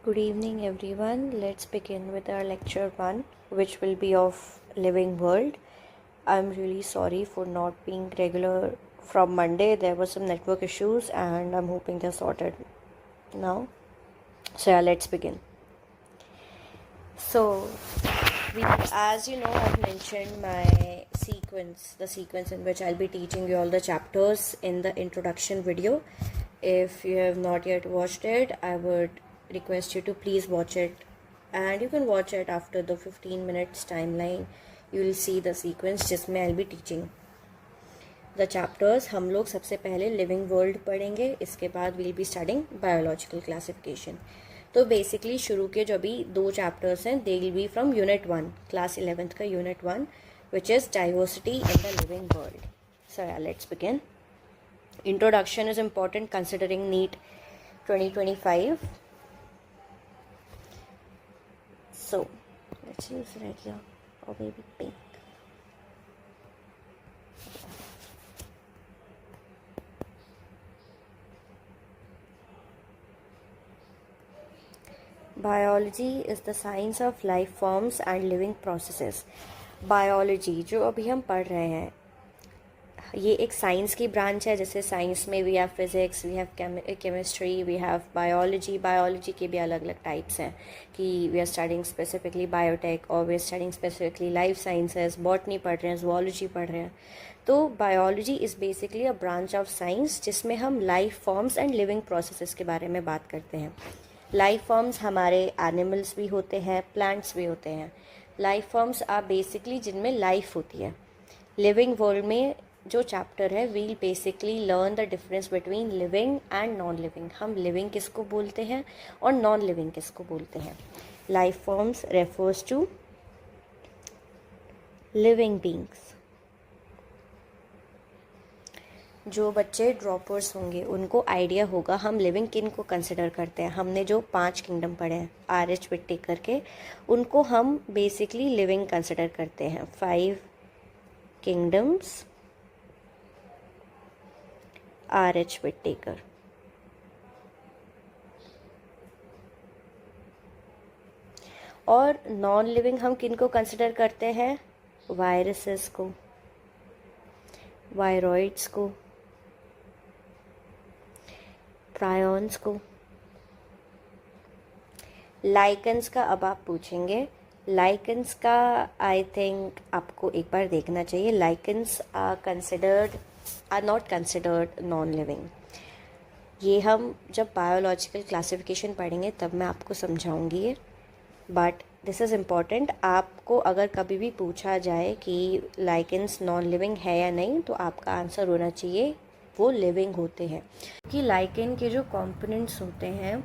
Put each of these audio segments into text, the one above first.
Good evening, everyone. Let's begin with our lecture 1, which will be of living world. I'm really sorry for not being regular from Monday. There were some network issues, and I'm hoping they're sorted now. So, yeah, let's begin. So, as you know, I've mentioned my sequence, the sequence in which I'll be teaching you all the chapters in the introduction video. If you have not yet watched it, I would request you to please watch it, and you can watch it after the 15 minutes timeline. You will see the sequence जिसमें I'll be teaching the chapters. हम लोग सबसे पहले living world पढ़ेंगे, इसके बाद we'll be studying biological classification. तो basically शुरू के जो भी दो चैप्टर्स हैं they will be from unit 1, class 11th का unit 1, which is diversity in the living world. So या let's begin. Introduction is important considering NEET 2025. So let's use regular or maybe pink. Biology is the science of life forms and living processes. Biology जो अभी हम पढ़ रहे हैं ये एक science की ब्रांच है. जैसे साइंस में we have physics, we have chemistry, we have biology के भी अलग अलग टाइप्स हैं कि we are studying specifically biotech और we are studying specifically life sciences. Botany पढ़ रहे हैं, जूलॉजी पढ़ रहे हैं. तो biology is basically a branch of science जिसमें हम life forms and living processes के बारे में बात करते हैं. लाइफ फॉर्म्स हमारे एनिमल्स भी होते हैं, प्लांट्स भी होते हैं. लाइफ फॉर्म्स आर बेसिकली जिनमें लाइफ होती है. लिविंग वर्ल्ड में जो चैप्टर है we'll basically learn the difference between living and non living. हम लिविंग किसको बोलते हैं और नॉन लिविंग किसको बोलते हैं. Life forms refers to living beings. जो बच्चे ड्रॉपर्स होंगे उनको आइडिया होगा हम लिविंग किन को कंसिडर करते हैं. हमने जो 5 किंगडम पढ़े हैं R.H. विट्टेकर के, उनको हम बेसिकली लिविंग कंसिडर करते हैं. 5 किंगडम्स R.H. विट्टेकर. और नॉन लिविंग हम किन को कंसिडर करते हैं. वायरसेस को, वायरॉइड्स को, प्रायॉन्स को, लाइकन्स का. अब आप पूछेंगे लाइकन्स का आई थिंक आपको एक बार देखना चाहिए. Lichens are not considered non living. ये हम जब बायोलॉजिकल क्लासिफिकेशन पढ़ेंगे तब मैं आपको समझाऊंगी ये. But this is important. आपको अगर कभी भी पूछा जाए कि लाइकन्स नॉन लिविंग है या नहीं तो आपका आंसर होना चाहिए वो लिविंग होते हैं. कि लाइकन के जो कंपोनेंट्स होते हैं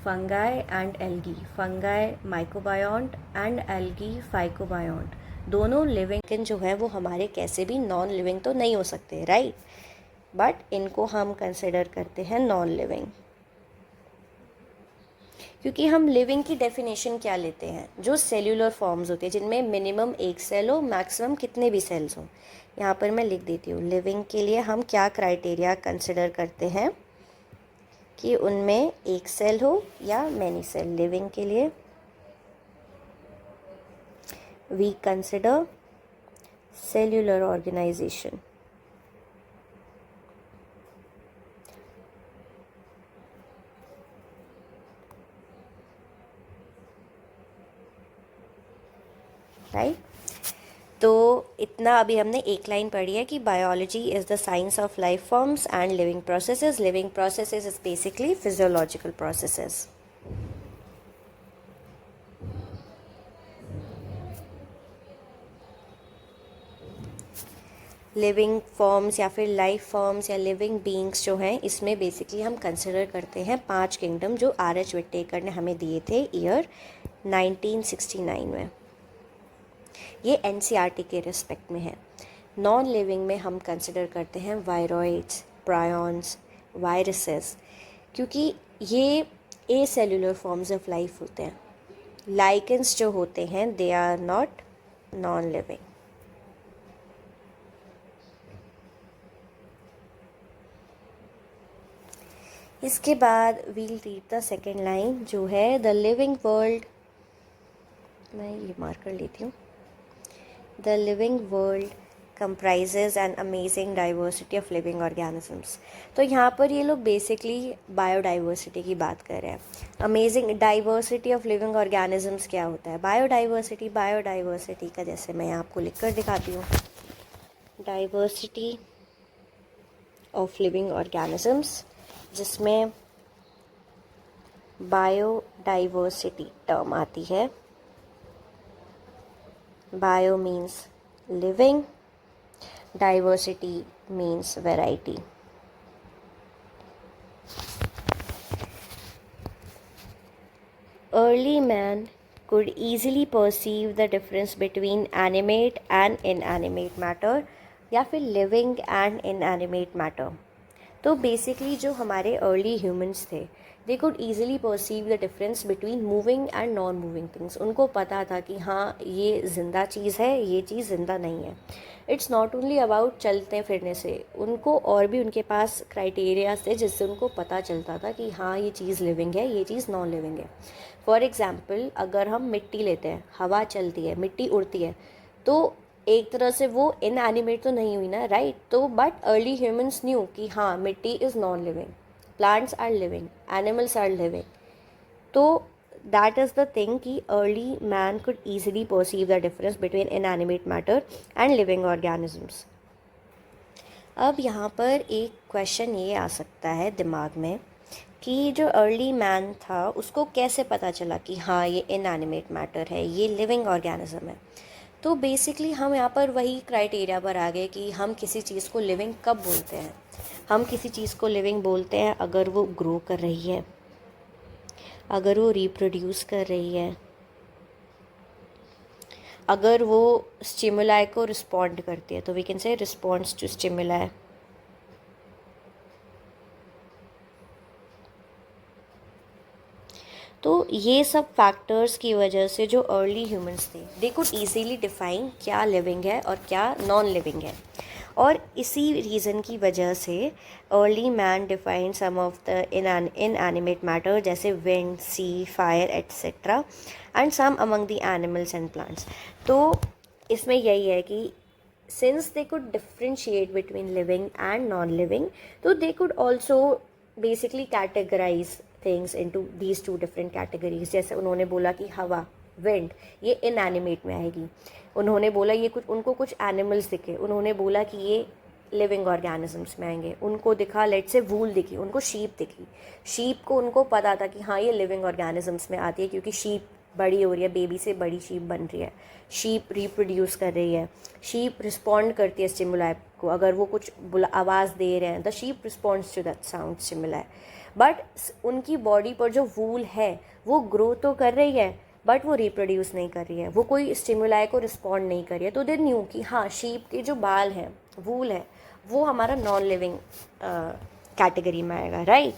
fungi and algae, fungi mycobiont and algae phycobiont, दोनों लिविंग जो है वो हमारे कैसे भी नॉन लिविंग तो नहीं हो सकते, राइट. बट इनको हम कंसिडर करते हैं नॉन लिविंग. क्योंकि हम लिविंग की डेफिनेशन क्या लेते हैं, जो सेल्यूलर फॉर्म्स होते हैं जिनमें मिनिमम एक सेल हो, मैक्सिमम कितने भी सेल्स हों. यहाँ पर मैं लिख देती हूँ लिविंग के लिए हम क्या क्राइटेरिया कंसिडर करते हैं कि उनमें एक सेल हो या मैनी सेल. लिविंग के लिए we consider cellular organization. Right. तो इतना अभी हमने एक लाइन पढ़ी है कि biology is the science of life forms and living processes. Living processes is basically physiological processes. Living forms या फिर लाइफ फॉर्म्स या लिविंग बींग्स जो हैं इसमें बेसिकली हम कंसिडर करते हैं 5 किंगडम जो R.H. विट्टेकर ने हमें दिए थे ईयर 1969 में. ये NCERT के रिस्पेक्ट में है. नॉन लिविंग में हम कंसिडर करते हैं वायरॉइड्स, प्रायॉन्स, वायरसेस, क्योंकि ये acellular forms of life होते हैं. लाइकन्स जो होते हैं they are not non living. इसके बाद we'll read the second line जो है द लिविंग वर्ल्ड, मैं ये मार्क कर लेती हूँ, the living world comprises an amazing diversity of living organisms। तो यहाँ पर ये लोग बेसिकली बायोडाइवर्सिटी की बात कर रहे हैं। Amazing diversity of living organisms क्या होता है? बायोडाइवर्सिटी, बायोडाइवर्सिटी का जैसे मैं आपको लिख कर दिखाती हूँ, डाइवर्सिटी ऑफ लिविंग ऑर्गेनिजम्स, जिसमें बायोडाइवर्सिटी टर्म आती है। Bio means living, diversity means variety। Early man could easily perceive the difference between animate and inanimate matter या फिर living and inanimate matter। तो बेसिकली जो हमारे अर्ली ह्यूमंस थे they could easily perceive the difference between moving and non moving things. उनको पता था कि हाँ ये ज़िंदा चीज़ है, ये चीज़ ज़िंदा नहीं है। इट्स नॉट ओनली अबाउट चलते फिरने से, उनको और भी उनके पास क्राइटेरिया थे जिससे उनको पता चलता था कि हाँ ये चीज़ लिविंग है, ये चीज़ नॉन लिविंग है। फॉर एग्ज़ाम्पल अगर हम मिट्टी लेते हैं, हवा चलती है, मिट्टी उड़ती है, तो एक तरह से वो इनएनिमेट तो नहीं हुई ना, राइट? तो बट अर्ली ह्यूमंस न्यू कि हाँ मिट्टी is non living, plants are living, animals are living. तो दैट इज़ द थिंग कि early man could easily perceive the difference between inanimate matter and living organisms. अब यहाँ पर एक क्वेश्चन ये आ सकता है दिमाग में कि जो अर्ली मैन था उसको कैसे पता चला कि हाँ ये इनएनिमेट मैटर है, ये लिविंग ऑर्गेनिज्म है। तो बेसिकली हम यहाँ पर वही क्राइटेरिया पर आ गए कि हम किसी चीज़ को लिविंग कब बोलते हैं। हम किसी चीज़ को लिविंग बोलते हैं अगर वो ग्रो कर रही है, अगर वो रिप्रोड्यूस कर रही है, अगर वो स्टिमुलाई को रिस्पॉन्ड करती है, तो we can say response to stimuli. तो ये सब फैक्टर्स की वजह से जो अर्ली ह्यूमंस थे दे कुड ईजीली डिफाइन क्या लिविंग है और क्या नॉन लिविंग है। और इसी रीज़न की वजह से early man define some of the inanimate matter जैसे wind, sea, fire etcetera and some among the animals and plants. तो इसमें यही है कि since they could differentiate between living and non living, तो they could also basically categorize things into these two different categories. जैसे उन्होंने बोला कि हवा, विंड, ये इनएनिमेट में आएगी। उन्होंने बोला ये कुछ, उनको कुछ एनिमल्स दिखे, उन्होंने बोला कि ये लिविंग ऑर्गेनिजम्स में आएंगे। उनको दिखा लेट से वूल दिखी, उनको शीप दिखी, शीप को उनको पता था कि हाँ ये लिविंग ऑर्गेनिजम्स में आती है क्योंकि शीप बड़ी हो रही है, बेबी से बड़ी शीप बन रही है, शीप रिप्रोड्यूस कर रही है, शीप रिस्पॉन्ड करती है स्टिमुलाई को। अगर वो कुछ आवाज़ दे रहे हैं the sheep responds to that sound stimuli. But उनकी बॉडी पर जो वूल है वो ग्रो तो कर रही है बट वो रिप्रोड्यूस नहीं कर रही है, वो कोई स्टिमुलाई को रिस्पॉन्ड नहीं कर रही है। तो दे न्यू कि हाँ शीप के जो बाल हैं, वूल है, वो हमारा नॉन लिविंग कैटेगरी में आएगा, राइट?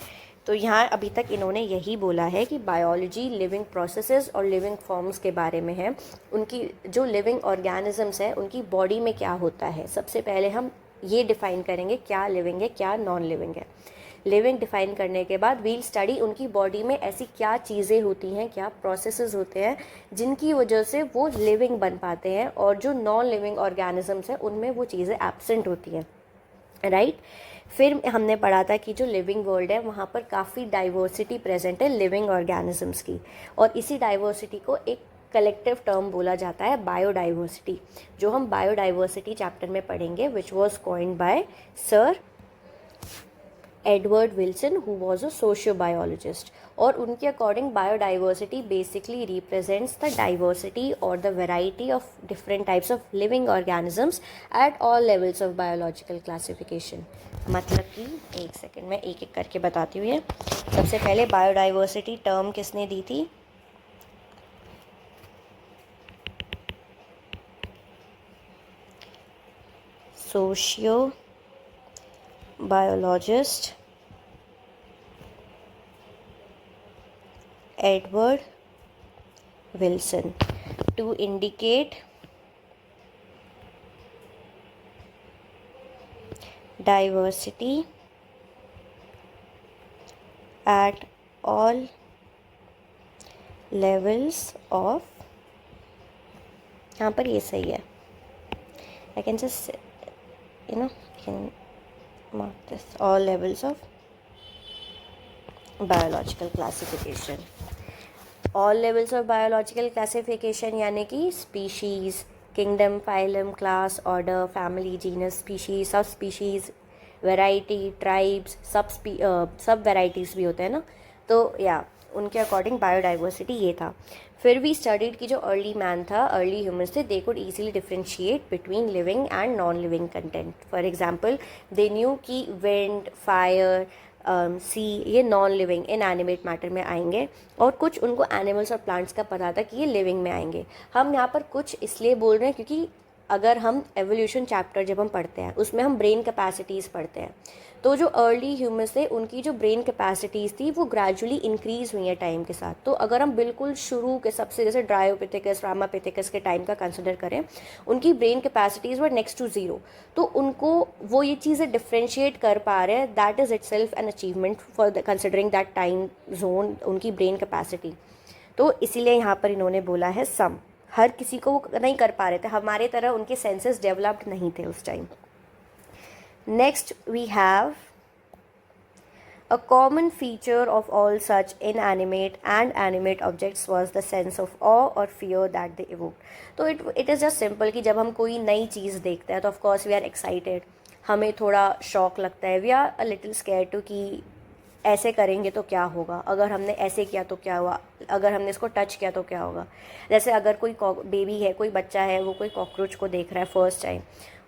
तो यहाँ अभी तक इन्होंने यही बोला है कि बायोलॉजी लिविंग प्रोसेसेस और लिविंग फॉर्म्स के बारे में है। उनकी जो लिविंग ऑर्गेनिजम्स है उनकी बॉडी में क्या होता है, सबसे पहले हम ये डिफ़ाइन करेंगे क्या लिविंग है, क्या नॉन लिविंग है। लिविंग डिफ़ाइन करने के बाद वील स्टडी उनकी बॉडी में ऐसी क्या चीज़ें होती हैं, क्या प्रोसेसेस होते हैं जिनकी वजह से वो लिविंग बन पाते हैं, और जो नॉन लिविंग ऑर्गेनिजम्स हैं उनमें वो चीज़ें एब्सेंट होती हैं, राइट? फिर हमने पढ़ा था कि जो लिविंग वर्ल्ड है वहाँ पर काफ़ी डाइवर्सिटी प्रेजेंट है लिविंग ऑर्गेनिजम्स की, और इसी डाइवर्सिटी को एक कलेक्टिव टर्म बोला जाता है बायोडाइवर्सिटी, जो हम बायोडाइवर्सिटी चैप्टर में पढ़ेंगे, which was coined by sir Edward Wilson who was a sociobiologist. और उनके according biodiversity basically represents the diversity और the variety of different types of living organisms at all levels of biological classification. मतलब कि एक second में एक एक करके बताती हूँ। ये सबसे पहले बायोडाइवर्सिटी टर्म किसने दी थी? Socio biologist Edward Wilson to indicate diversity at all levels of, यहाँ पर ये सही है, I can just can mark this, all levels of biological classification. All levels of biological classification यानी कि species, kingdom, phylum, class, order, family, genus, species, सब species, variety, tribes, सब varieties भी होते हैं ना, तो या उनके अकॉर्डिंग बायोडाइवर्सिटी ये था. फिर भी स्टडीड की जो अर्ली मैन था, अर्ली ह्यूमंस थे, they could easily differentiate between living and non living content. For example they knew कि विंड, फायर, सी ये नॉन लिविंग इनएनिमेट मैटर में आएंगे, और कुछ उनको एनिमल्स और प्लांट्स का पता था कि ये लिविंग में आएंगे. हम यहाँ पर कुछ इसलिए बोल रहे हैं क्योंकि अगर हम एवोल्यूशन चैप्टर जब हम पढ़ते हैं उसमें हम ब्रेन कैपेसिटीज़ पढ़ते हैं, तो जो अर्ली ह्यूमंस थे उनकी जो ब्रेन कैपेसिटीज़ थी वो ग्रेजुअली इंक्रीज़ हुई है टाइम के साथ. तो अगर हम बिल्कुल शुरू के सबसे जैसे ड्रायोपिथेकस, रामापिथेकस के टाइम का कंसिडर करें, उनकी brain capacities were next to zero. तो उनको वो ये चीज़ें डिफ्रेंशिएट कर पा रहे हैं, that is itself an achievement for considering that time zone, उनकी ब्रेन कैपेसिटी. तो इसीलिए यहाँ पर इन्होंने बोला है सम. हर किसी को वो नहीं कर पा रहे थे, हमारे तरह उनके सेंसेस डेवलप्ड नहीं थे उस time. Next we have a common feature of all such inanimate and animate objects was the sense of awe or fear that they evoked. तो it is just simple कि जब हम कोई नई चीज़ देखते हैं तो of course we are excited, हमें थोड़ा शौक लगता है, we are a little scared to कि ऐसे करेंगे तो क्या होगा, अगर हमने ऐसे किया तो क्या हुआ, अगर हमने इसको टच किया तो क्या होगा. जैसे अगर कोई बेबी है, कोई बच्चा है, वो कोई कॉकरोच को देख रहा है फर्स्ट टाइम,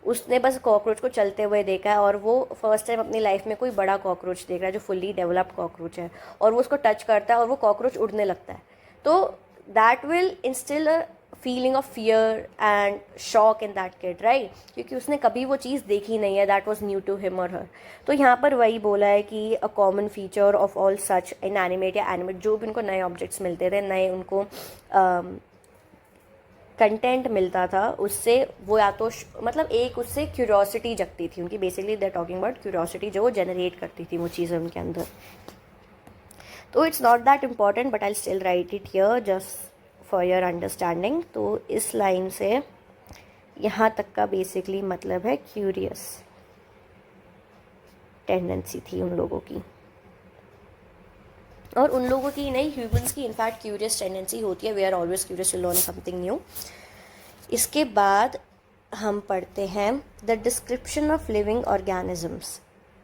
उसने बस कॉकरोच को चलते हुए देखा है और वो फर्स्ट टाइम अपनी लाइफ में कोई बड़ा कॉकरोच देख रहा है जो फुल्ली डेवलप्ड कॉकरोच है, और वो उसको टच करता है और वो कॉकरोच उड़ने लगता है, तो that will instil a feeling of fear and shock in that kid, right, क्योंकि उसने कभी वो चीज़ देखी नहीं है, that was new to him और हर. तो यहाँ पर वही बोला है कि a common feature of all such inanimate या एनिमेट, जो भी उनको नए ऑब्जेक्ट्स मिलते थे, नए उनको कंटेंट मिलता था, उससे वो या तो मतलब एक उससे क्यूरियोसिटी जगती थी उनकी, basically they talking about curiosity जो वो जनरेट करती थी वो चीज़ें उनके अंदर. तो it's not that important but I still right it here just for your understanding. तो इस लाइन से यहाँ तक का बेसिकली मतलब है क्यूरियस टेंडेंसी थी उन लोगों की, और उन लोगों की नहीं, ह्यूमंस की इनफैक्ट क्यूरियस टेंडेंसी होती है, we are always curious to learn something new. इसके बाद हम पढ़ते हैं the description of living organisms.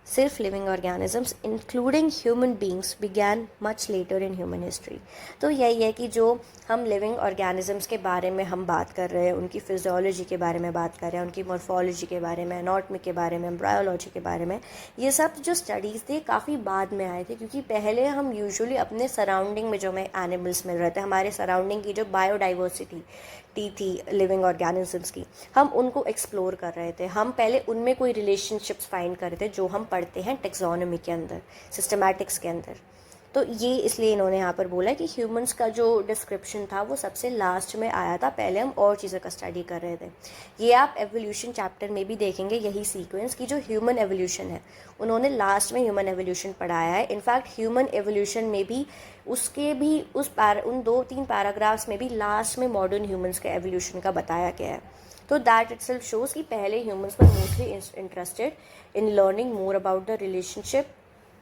सिर्फ living organisms including human beings began much later in human history. तो यही है कि जो हम लिविंग ऑर्गेनिजम्स के बारे में हम बात कर रहे हैं, उनकी फिजियोलॉजी के बारे में बात कर रहे हैं, उनकी मॉर्फोलॉजी के बारे में, एनाटॉमी के बारे में, बायोलॉजी के बारे में, ये सब जो स्टडीज़ थे काफ़ी बाद में आए थे, क्योंकि पहले हम यूजुअली अपने सराउंडिंग में जो हमें एनिमल्स मिल रहे थे, हमारे सराउंडिंग की जो बायोडाइवर्सिटी थी लिविंग ऑर्गेनिजम्स की, हम उनको एक्सप्लोर कर रहे थे. हम पहले उनमें कोई रिलेशनशिप्स फाइंड कर रहे थे जो हम पढ़ते हैं टेक्सोनॉमी के अंदर, सिस्टमैटिक्स के अंदर. तो ये इसलिए इन्होंने यहाँ पर बोला कि ह्यूमंस का जो डिस्क्रिप्शन था वो सबसे लास्ट में आया था, पहले हम और चीज़ों का स्टडी कर रहे थे. ये आप एवोल्यूशन चैप्टर में भी देखेंगे यही सीक्वेंस की जो ह्यूमन एवोल्यूशन है, उन्होंने लास्ट में ह्यूमन एवोल्यूशन पढ़ाया है. इनफैक्ट ह्यूमन एवोल्यूशन में भी उसके भी उन 2-3 पैराग्राफ्स में भी लास्ट में मॉडर्न ह्यूमंस के एवोल्यूशन का बताया गया है. तो दैट इटसेल्फ शोज़ कि पहले humans were mostly interested in learning more about the relationship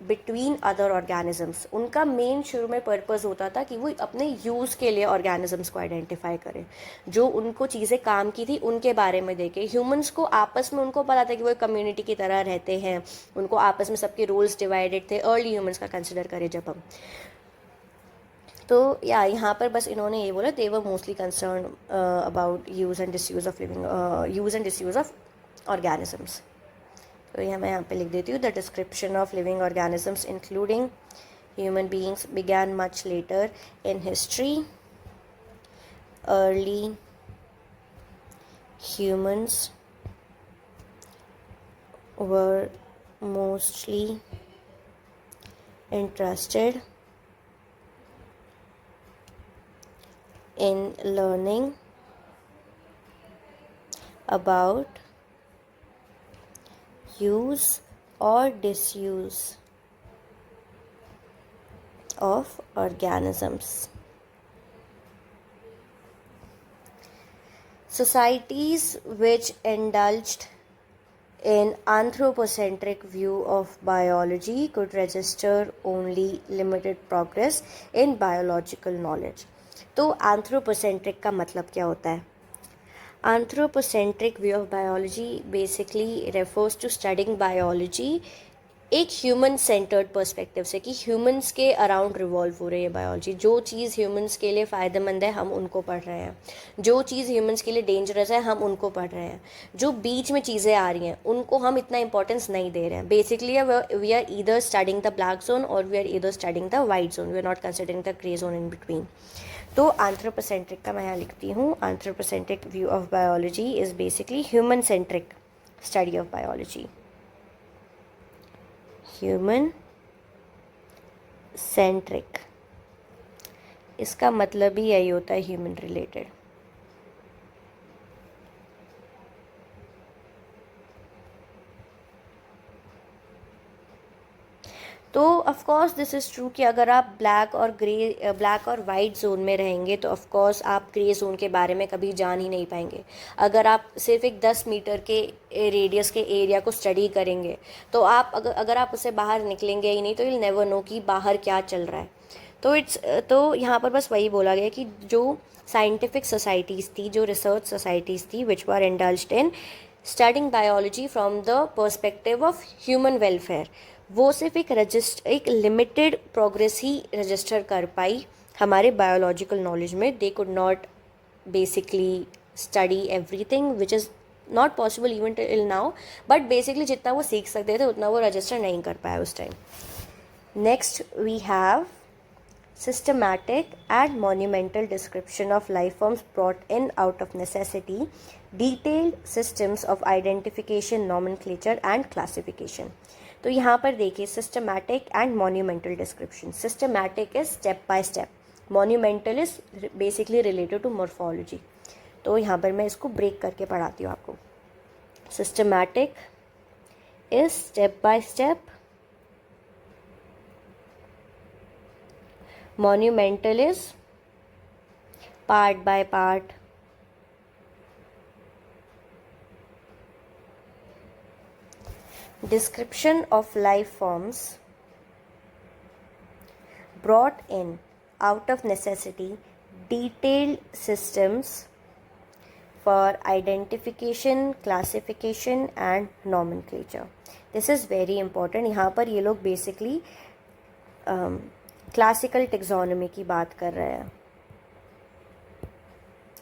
between other organisms. उनका मेन शुरू में पर्पज़ होता था कि वो अपने यूज़ के लिए ऑर्गेनिजम्स को आइडेंटिफाई करें, जो उनको चीज़ें काम की थी उनके बारे में देखें. ह्यूमंस को आपस में उनको पता था कि वो एक कम्युनिटी की तरह रहते हैं, उनको आपस में सबके रोल्स डिवाइडेड थे, अर्ली ह्यूमंस का कंसिडर करें जब हम. तो या यहाँ पर बस इन्होंने ये बोला, they were mostly concern about use and disuse of living use and disuse of organisms. तो यह मैं यहाँ पे लिख देती हूँ, the description of living organisms including human beings began much later in history. Early humans were mostly interested in learning about use or disuse of organisms. Societies which indulged in anthropocentric view of biology could register only limited progress in biological knowledge. तो anthropocentric का मतलब क्या होता है? Anthropocentric view of biology basically refers to studying biology एक human centred perspective से, कि humans के अराउंड रिवॉल्व हो रही है बायोलॉजी. जो चीज़ ह्यूमंस के लिए फ़ायदेमंद है हम उनको पढ़ रहे हैं, जो चीज़ ह्यूमंस के लिए डेंजरस है हम उनको पढ़ रहे हैं, जो बीच में चीज़ें आ रही हैं उनको हम इतना इंपॉर्टेंस नहीं दे रहे हैं. Basically we are either studying the black zone और we are either studying the white zone, we are not considering the grey zone in between. तो एंथ्रोपोसेंट्रिक का मैं यहाँ लिखती हूँ. Anthropocentric view of biology is basically human centric study of biology. Human centric, इसका मतलब ही यही होता है, ह्यूमन रिलेटेड. तो of course this is true कि अगर आप ब्लैक और वाइट जोन में रहेंगे तो ऑफ कोर्स आप ग्रे जोन के बारे में कभी जान ही नहीं पाएंगे. अगर आप सिर्फ एक 10 मीटर के रेडियस के एरिया को स्टडी करेंगे तो आप अगर आप उससे बाहर निकलेंगे ही नहीं तो you'll never know कि बाहर क्या चल रहा है. तो यहाँ पर बस वही बोला गया कि जो साइंटिफिक सोसाइटीज़ थी, जो रिसर्च सोसाइटीज़ थी which were indulged in studying biology from the perspective of human welfare, वो सिर्फ एक लिमिटेड प्रोग्रेस ही रजिस्टर कर पाई हमारे बायोलॉजिकल नॉलेज में. They could not basically study everything which is not possible even till now, but basically जितना वो सीख सकते थे उतना वो रजिस्टर नहीं कर पाया उस time. Next we have systematic and monumental description of life forms brought in out of necessity, detailed systems of identification, nomenclature and classification. तो यहाँ पर देखिए systematic and monumental description. Systematic is step by step, monumental is basically related to morphology. तो यहाँ पर मैं इसको break करके पढ़ाती हूँ आपको. Systematic is step by step, monumental is part by part, description of life forms brought in out of necessity, detailed systems for identification, classification and nomenclature. This is very important. यहाँ पर ये लोग basically classical taxonomy की बात कर रहे हैं,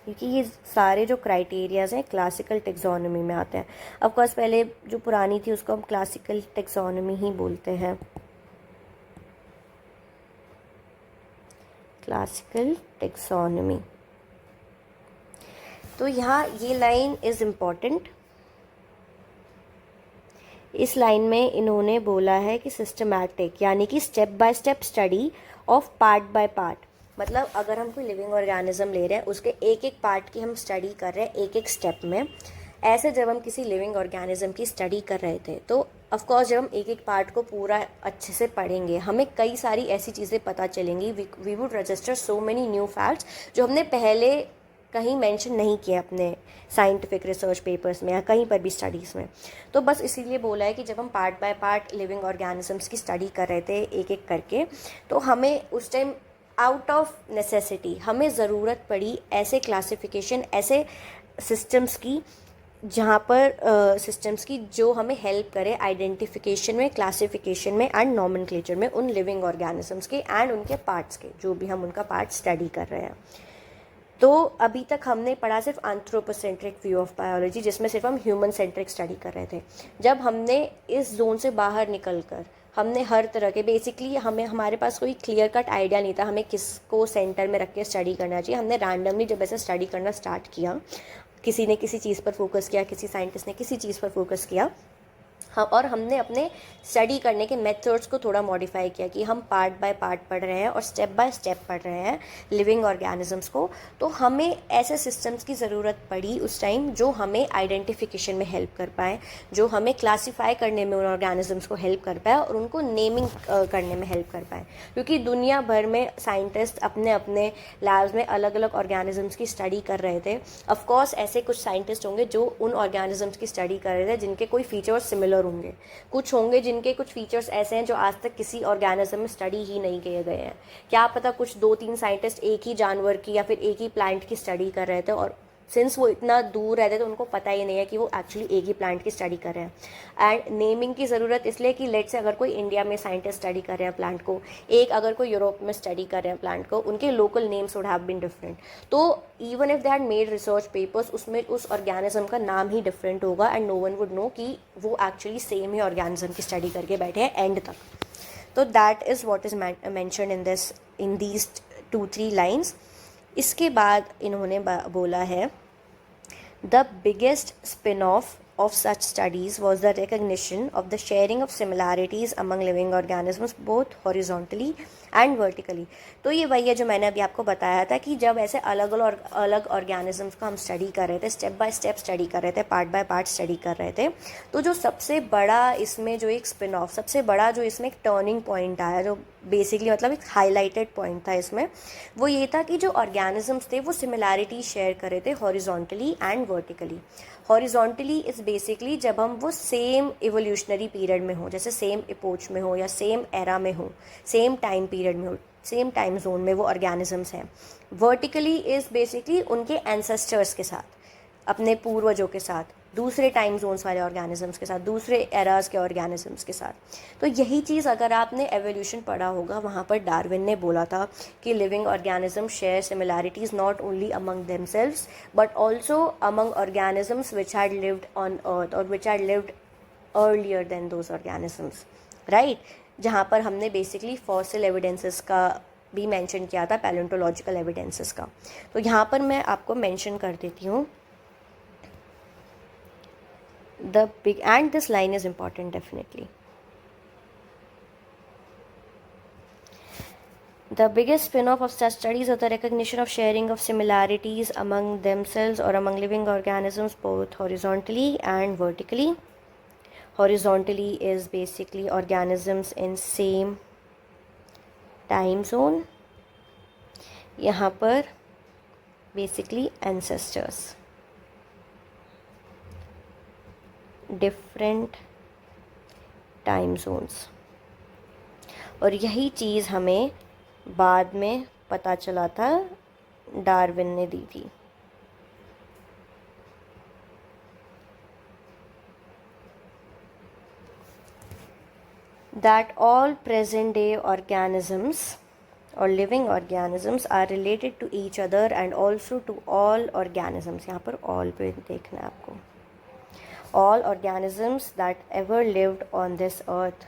क्योंकि ये सारे जो क्राइटेरियाज हैं क्लासिकल टेक्सोनॉमी में आते हैं. ऑफ कोर्स पहले जो पुरानी थी उसको हम क्लासिकल टेक्सोनॉमी ही बोलते हैं. Classical taxonomy. तो यहाँ ये लाइन इज़ इम्पॉर्टेंट. इस लाइन में इन्होंने बोला है कि सिस्टमैटिक यानी कि step by step study of part by part, मतलब अगर हम कोई लिविंग ऑर्गेनिज्म ले रहे हैं उसके एक एक पार्ट की हम स्टडी कर रहे हैं एक एक स्टेप में. ऐसे जब हम किसी लिविंग ऑर्गेनिज्म की स्टडी कर रहे थे तो ऑफ कोर्स जब हम एक एक पार्ट को पूरा अच्छे से पढ़ेंगे हमें कई सारी ऐसी चीज़ें पता चलेंगी. We would register so many new facts जो हमने पहले कहीं मेंशन नहीं किया अपने साइंटिफिक रिसर्च पेपर्स में या कहीं पर भी स्टडीज़ में. तो बस इसीलिए बोला है कि जब हम part by part living organisms की स्टडी कर रहे थे एक एक करके, तो हमें उस टाइम आउट ऑफ नेसेसिटी हमें ज़रूरत पड़ी ऐसे क्लासिफिकेशन, ऐसे सिस्टम्स की जहाँ पर सिस्टम्स की जो हमें हेल्प करे आइडेंटिफिकेशन में, क्लासिफिकेशन में एंड नॉमेनक्लेचर में उन लिविंग ऑर्गेनिजम्स के एंड उनके पार्ट्स के, जो भी हम उनका पार्ट स्टडी कर रहे हैं. तो अभी तक हमने पढ़ा सिर्फ एंथ्रोपोसेंट्रिक व्यू ऑफ बायोलॉजी, जिसमें सिर्फ हम ह्यूमन सेंट्रिक स्टडी कर रहे थे. जब हमने इस जोन से बाहर निकलकर हमने हर तरह के बेसिकली हमारे पास कोई क्लियर कट आइडिया नहीं था हमें किसको सेंटर में रख के स्टडी करना चाहिए. हमने रैंडमली जब ऐसे स्टडी करना स्टार्ट किया, किसी ने किसी चीज़ पर फोकस किया, किसी साइंटिस्ट ने किसी चीज़ पर फोकस किया, और हमने अपने स्टडी करने के मेथड्स को थोड़ा मॉडिफाई किया कि हम पार्ट बाय पार्ट पढ़ रहे हैं और स्टेप बाय स्टेप पढ़ रहे हैं लिविंग ऑर्गेनिजम्स को। तो हमें ऐसे सिस्टम्स की ज़रूरत पड़ी उस टाइम जो हमें आइडेंटिफिकेशन में हेल्प कर पाए, जो हमें क्लासीफाई करने में उन ऑर्गेनिजम्स को हेल्प कर पाए और उनको नेमिंग करने में हेल्प कर पाए। क्योंकि दुनिया भर में साइंटिस्ट अपने अपने लैब्स में अलग अलग ऑर्गेनिजम्स की स्टडी कर रहे थे। ऑफकोर्स ऐसे कुछ साइंटिस्ट होंगे जो उन ऑर्गेनिजम्स की स्टडी कर रहे थे जिनके कोई फीचर्स सिमिलर होंगे, कुछ होंगे जिनके कुछ फीचर्स ऐसे हैं जो आज तक किसी ऑर्गेनिज्म में स्टडी ही नहीं किए गए हैं। क्या पता कुछ 2-3 साइंटिस्ट एक ही जानवर की या फिर एक ही प्लांट की स्टडी कर रहे थे और सिंस वो इतना दूर रहते तो उनको पता ही नहीं है कि वो एक्चुअली एक ही प्लांट की स्टडी कर रहे हैं। एंड नेमिंग की ज़रूरत इसलिए कि लेट से अगर कोई इंडिया में साइंटिस्ट स्टडी कर रहे हैं प्लांट को, एक अगर कोई यूरोप में स्टडी कर रहे हैं प्लांट को, उनके local names would have been different. तो even if they had made research papers, उसमें उस ऑर्गेनिज्म का नाम ही डिफरेंट होगा and no one would know कि वो एक्चुअली सेम ही ऑर्गेनिज्म की स्टडी करके बैठे हैं एंड तक। तो that is what is mentioned in these 2-3 lines. इसके बाद इन्होंने बोला है the biggest spin off such studies was the recognition of the sharing of similarities among living organisms both horizontally and vertically। तो ये वही है जो मैंने अभी आपको बताया था कि जब ऐसे अलग अलग ऑर्गेनिजम्स को हम स्टडी कर रहे थे, स्टेप बाय स्टेप स्टडी कर रहे थे, पार्ट बाय पार्ट स्टडी कर रहे थे, तो जो सबसे बड़ा इसमें जो एक स्पिन ऑफ, सबसे बड़ा जो इसमें एक टर्निंग पॉइंट आया, जो बेसिकली मतलब एक हाईलाइटेड पॉइंट था इसमें, वो ये था कि जो ऑर्गेनिजम्स थे वो सिमिलैरिटी शेयर कर रहे थे horizontally and vertically. Horizontally is basically जब हम वो सेम इवोल्यूशनरी पीरियड में हो, जैसे सेम एपोच में हो या सेम एरा में हो, सेम टाइम पीरियड में हो, सेम टाइम जोन में वो ऑर्गेनिजम्स हैं। वर्टिकली इज़ बेसिकली उनके एंसेस्टर्स के साथ, अपने पूर्वजों के साथ, दूसरे टाइम जोन्स वाले ऑर्गेनिजम्स के साथ, दूसरे एराज के ऑर्गेनिजम्स के साथ। तो यही चीज़ अगर आपने एवोल्यूशन पढ़ा होगा, वहाँ पर डार्विन ने बोला था कि living organism share similarities not only among themselves but also among organisms which had lived on earth और which had lived earlier than those organisms, right. जहाँ पर हमने बेसिकली फॉसिल एविडेंसेस का भी मेंशन किया था, पैलेंटोलॉजिकल एविडेंसेस का। तो यहाँ पर मैं आपको मेंशन कर देती हूँ the big, and this line is important definitely. The biggest spin-off of such studies is the recognition of sharing of similarities among themselves or among living organisms both horizontally and vertically. Horizontally is basically organisms in same time zone. यहाँ पर basically ancestors, different time zones. और यही चीज़ हमें बाद में पता चला था, डार्विन ने दी थी। That all present day organisms और living organisms are related to each other and also to all organisms. यहाँ पर ऑल पे देखना है आपको। All organisms that ever lived on this earth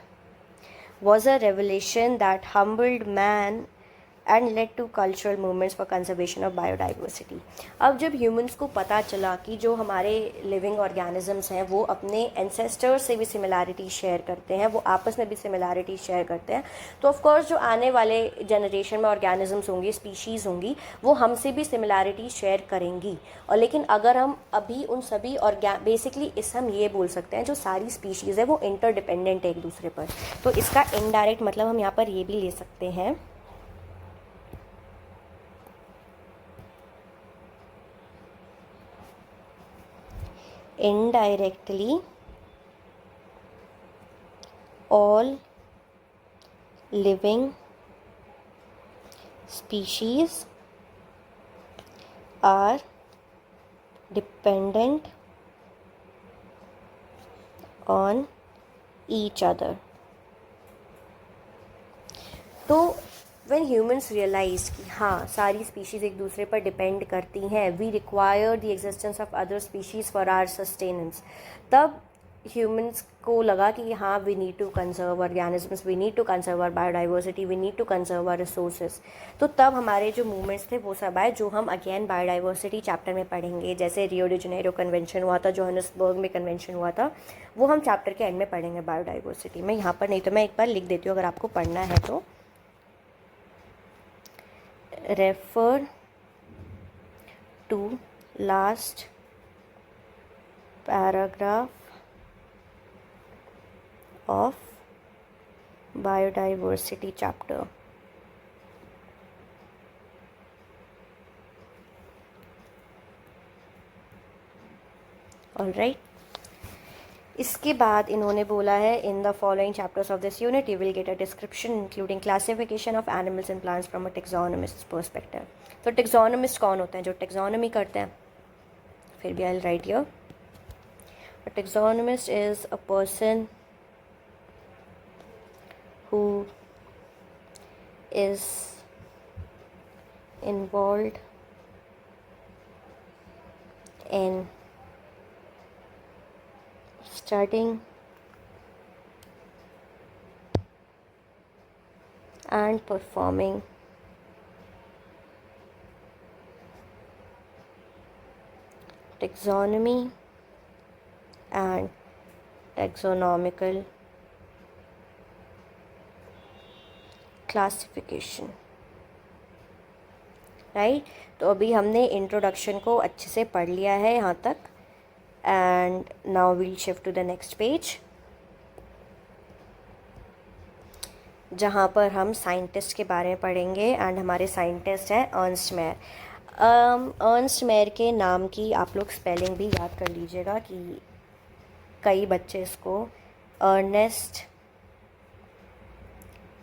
was a revelation that humbled man and led to cultural movements for conservation of biodiversity। अब जब humans को पता चला कि जो हमारे लिविंग ऑर्गेनिजम्स हैं वो अपने एंसेस्टर्स से भी सिमिलैरिटी शेयर करते हैं, वो आपस में भी सिमिलैरिटी शेयर करते हैं, तो ऑफकोर्स जो आने वाले जनरेशन में ऑर्गेनिजम्स होंगी, स्पीशीज़ होंगी, वो हमसे भी सिमिलैरिटी शेयर करेंगी। और लेकिन अगर हम अभी उन सभी बेसिकली इस हम ये बोल सकते हैं जो सारी स्पीशीज़ है वो इंटरडिपेंडेंट है एक दूसरे पर। तो इसका इनडायरेक्ट मतलब हम यहाँ पर ये भी ले सकते हैं indirectly all living species are dependent on each other। तो when humans realized कि हाँ सारी species एक दूसरे पर डिपेंड करती हैं, we require the existence of other species for our sustenance, तब ह्यूमंस को लगा कि हाँ we need to conserve organisms, we need to conserve our biodiversity, we need to conserve our resources. तो तब हमारे जो मूवमेंट्स थे वो सब आए, जो हम अगेन बायोडाइवर्सिटी चैप्टर में पढ़ेंगे। जैसे रियो डी जनेरो कन्वेंशन हुआ था, जोहानिसबर्ग में कन्वेंशन हुआ था, वो हम चैप्टर के एंड में पढ़ेंगे बायोडाइवर्सिटी में। यहाँ पर नहीं तो मैं एक बार लिख देती हूँ अगर आपको पढ़ना है तो। Refer to last paragraph of biodiversity chapter। Alright, इसके बाद इन्होंने बोला है in the following chapters of this unit you will get a description including classification of animals and plants from a taxonomist perspective. तो टेक्सोनमिस्ट कौन होते हैं? जो टेक्सोनमी करते हैं। फिर भी I will write here, a taxonomist is a person who is involved in studying and performing taxonomy and taxonomical classification. Right, तो अभी हमने इंट्रोडक्शन को अच्छे से पढ़ लिया है यहाँ तक, and now we'll shift to the next page, जहाँ पर हम साइंटिस्ट के बारे में पढ़ेंगे। एंड हमारे साइंटिस्ट हैं अर्नस्ट मेयर। अर्नस्ट मेयर के नाम की आप लोग स्पेलिंग भी याद कर लीजिएगा कि कई बच्चे इसको अर्नेस्ट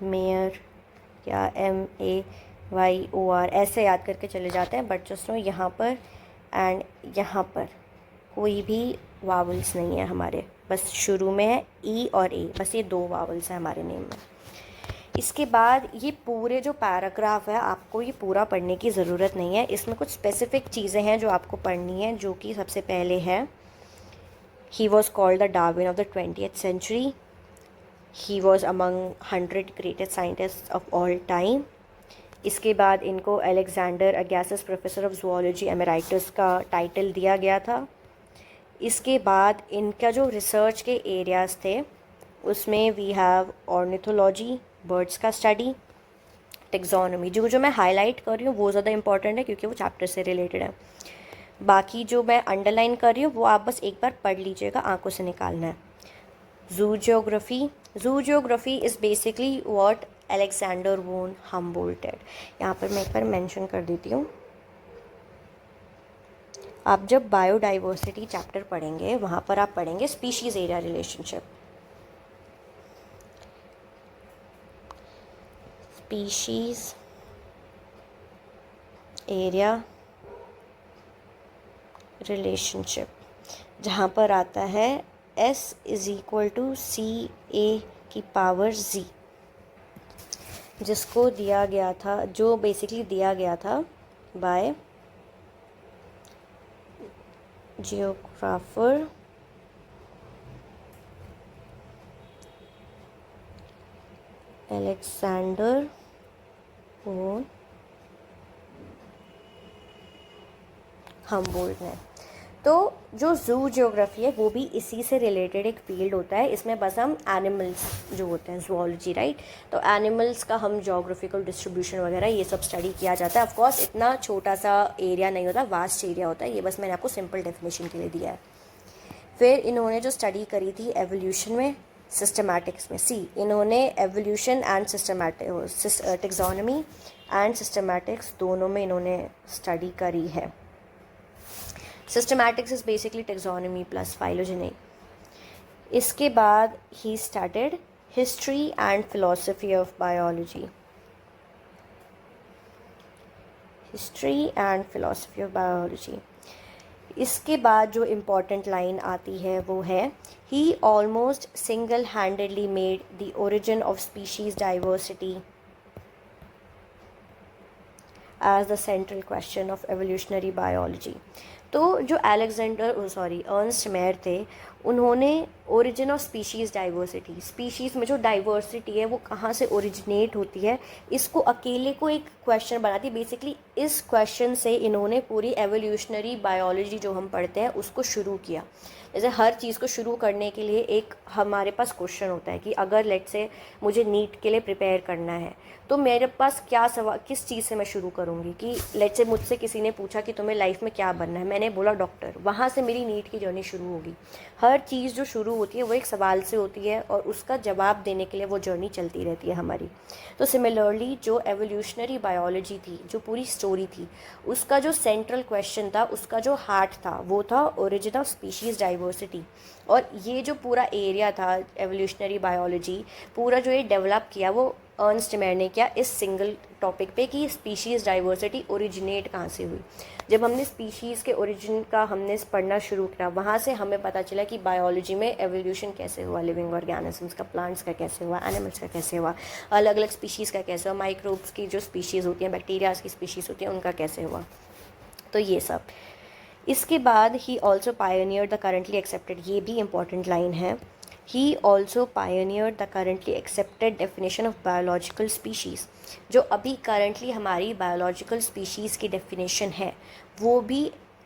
मेयर या MEYOR ऐसे याद करके चले जाते हैं, बट जस्ट नो यहाँ पर एंड यहाँ पर कोई भी वावल्स नहीं है हमारे, बस शुरू में है E और A, बस ये 2 वावल्स हैं हमारे नेम में। इसके बाद ये पूरे जो पैराग्राफ है आपको ये पूरा पढ़ने की ज़रूरत नहीं है, इसमें कुछ स्पेसिफिक चीज़ें हैं जो आपको पढ़नी है, जो कि सबसे पहले है he was called the Darwin of the 20th century। He was among 100 greatest scientists of all time। इसके बाद इनको Alexander Agassiz professor of zoology emeritus का टाइटल दिया गया था। इसके बाद इनका जो रिसर्च के एरियाज़ थे उसमें वी हैव ऑर्निथोलॉजी, बर्ड्स का स्टडी, टेक्सोनॉमी। जो मैं हाईलाइट कर रही हूँ वो ज़्यादा इंपॉर्टेंट है क्योंकि वो चैप्टर से रिलेटेड है। बाकी जो मैं अंडरलाइन कर रही हूँ वो आप बस एक बार पढ़ लीजिएगा, आंखों से निकालना है। Zoo geography is basically what Alexander von Humboldt did। यहाँ पर मैं एक बार मेंशन कर देती हूँ। आप जब बायोडाइवर्सिटी चैप्टर पढ़ेंगे वहाँ पर आप पढ़ेंगे species area relationship. Species area relationship, जहाँ पर आता है S = CA⁻Z, जिसको दिया गया था, जो बेसिकली दिया गया था by geographer Alexander von Humboldt ने। तो जो जू जियोग्राफी है वो भी इसी से रिलेटेड एक फील्ड होता है। इसमें बस हम एनिमल्स जो होते हैं, जूलॉजी, राइट, तो एनिमल्स का हम जोग्राफिकल डिस्ट्रीब्यूशन वगैरह ये सब स्टडी किया जाता है। ऑफ कोर्स इतना छोटा सा एरिया नहीं होता, वास्ट एरिया होता है। ये बस मैंने आपको सिंपल डेफिनेशन के लिए दिया है। फिर इन्होंने जो स्टडी करी थी एवोल्यूशन में, सिस्टमैटिक्स में, इन्होंने evolution and systematic taxonomy and systematics दोनों में इन्होंने स्टडी करी है। Systematics is basically taxonomy plus phylogeny। इसके बाद he started history and philosophy of biology। history and philosophy of biology। इसके बाद जो important line आती है वो है he almost single-handedly made the origin of species diversity as the central question of evolutionary biology। तो जो अर्नस्ट मेयर थे उन्होंने origin of species diversity, species में जो डाइवर्सिटी है वो कहाँ से ओरिजिनेट होती है, इसको अकेले को एक क्वेश्चन बनाती। बेसिकली इस क्वेश्चन से इन्होंने पूरी एवोल्यूशनरी बायोलॉजी जो हम पढ़ते हैं उसको शुरू किया। जैसे हर चीज़ को शुरू करने के लिए एक हमारे पास क्वेश्चन होता है कि अगर लेट से मुझे नीट के लिए प्रिपेयर करना है तो मेरे पास क्या सवाल, किस चीज़ से मैं शुरू करूँगी। कि लेट से मुझसे किसी ने पूछा कि तुम्हें लाइफ में क्या बनना है, मैंने बोला डॉक्टर, वहाँ से मेरी नीट की जर्नी शुरू होगी। हर चीज़ जो शुरू होती है वो एक सवाल से होती है और उसका जवाब देने के लिए वो जर्नी चलती रहती है हमारी। तो सिमिलरली जो एवोल्यूशनरी बायोलॉजी थी, जो पूरी स्टोरी थी, उसका जो सेंट्रल क्वेश्चन था, उसका जो हार्ट था, वो था ओरिजिन ऑफ स्पीशीज़ डाइवर्सिटी। और ये जो पूरा एरिया था एवोल्यूशनरी बायोलॉजी, पूरा जो ये डेवलप किया वो अर्नस्ट मेयर ने किया इस सिंगल टॉपिक पे कि स्पीशीज़ डाइवर्सिटी ओरिजिनेट कहाँ से हुई। जब हमने स्पीशीज़ के ओरिजिन का हमने पढ़ना शुरू किया, वहाँ से हमें पता चला कि बायोलॉजी में एवोल्यूशन कैसे हुआ, लिविंग ऑर्गेनिजम्स का, प्लांट्स का कैसे हुआ, एनिमल्स का कैसे हुआ, अलग अलग स्पीशीज़ का कैसे हुआ, माइक्रोब्स की जो स्पीशीज़ होती हैं, बैक्टीरियाज की स्पीशीज़ होती हैं, उनका कैसे हुआ। तो ये सब। इसके बाद he also pioneer the currently accepted, ये भी इंपॉर्टेंट लाइन है, he also pioneered the currently accepted definition of biological species। जो अभी करंटली हमारी बायोलॉजिकल स्पीशीज़ की डेफिनेशन है वो भी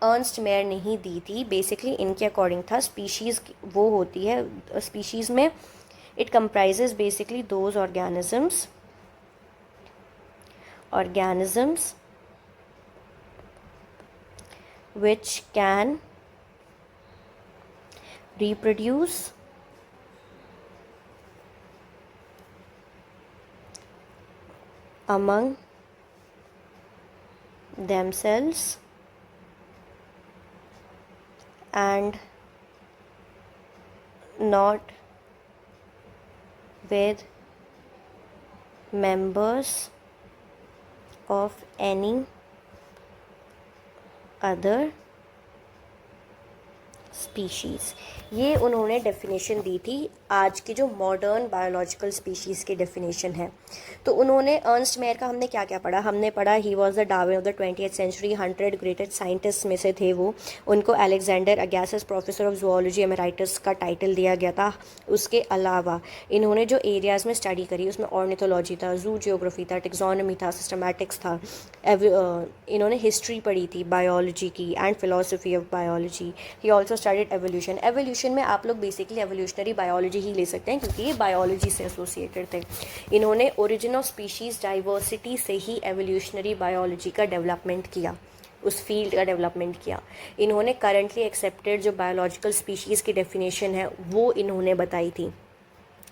अर्नस्ट मेयर ने ही दी थी। बेसिकली इनके अकॉर्डिंग था स्पीशीज़ वो होती है, स्पीशीज़ में it comprises basically those organisms which can reproduce among themselves and not with members of any other species. ये उन्होंने डेफिनेशन दी थी आज की जो मॉडर्न बायोलॉजिकल स्पीशीज़ की डेफिनेशन है। तो उन्होंने अर्नस्ट मेयर का हमने क्या क्या पढ़ा, हमने पढ़ा ही was the Darwin of the 20th century, 100 greatest scientist में से थे वो। उनको Alexander Agassiz professor of zoology emeritus का टाइटल दिया गया था। उसके अलावा इन्होंने जो एरियाज़ में स्टडी करी उसमें ऑर्निथोलॉजी था, जू जियोग्राफी था, टेक्सोनॉमी था, सिस्टमैटिक्स था, इन्होंने हिस्ट्री पढ़ी थी बायोलॉजी की and philosophy of biology. He also studied evolution. Evolution में आप लोग बेसिकली एवोल्यूशनरी बायोलॉजी ही ले सकते हैं क्योंकि ये बायोलॉजी से एसोसिएटेड थे। इन्होंने ओरिजिन ऑफ स्पीशीज़ डाइवर्सिटी से ही एवोल्यूशनरी बायोलॉजी का डेवलपमेंट किया, उस फील्ड का डेवलपमेंट किया। इन्होंने करंटली एक्सेप्टेड जो बायोलॉजिकल स्पीशीज़ की डेफिनेशन है वो इन्होंने बताई थी।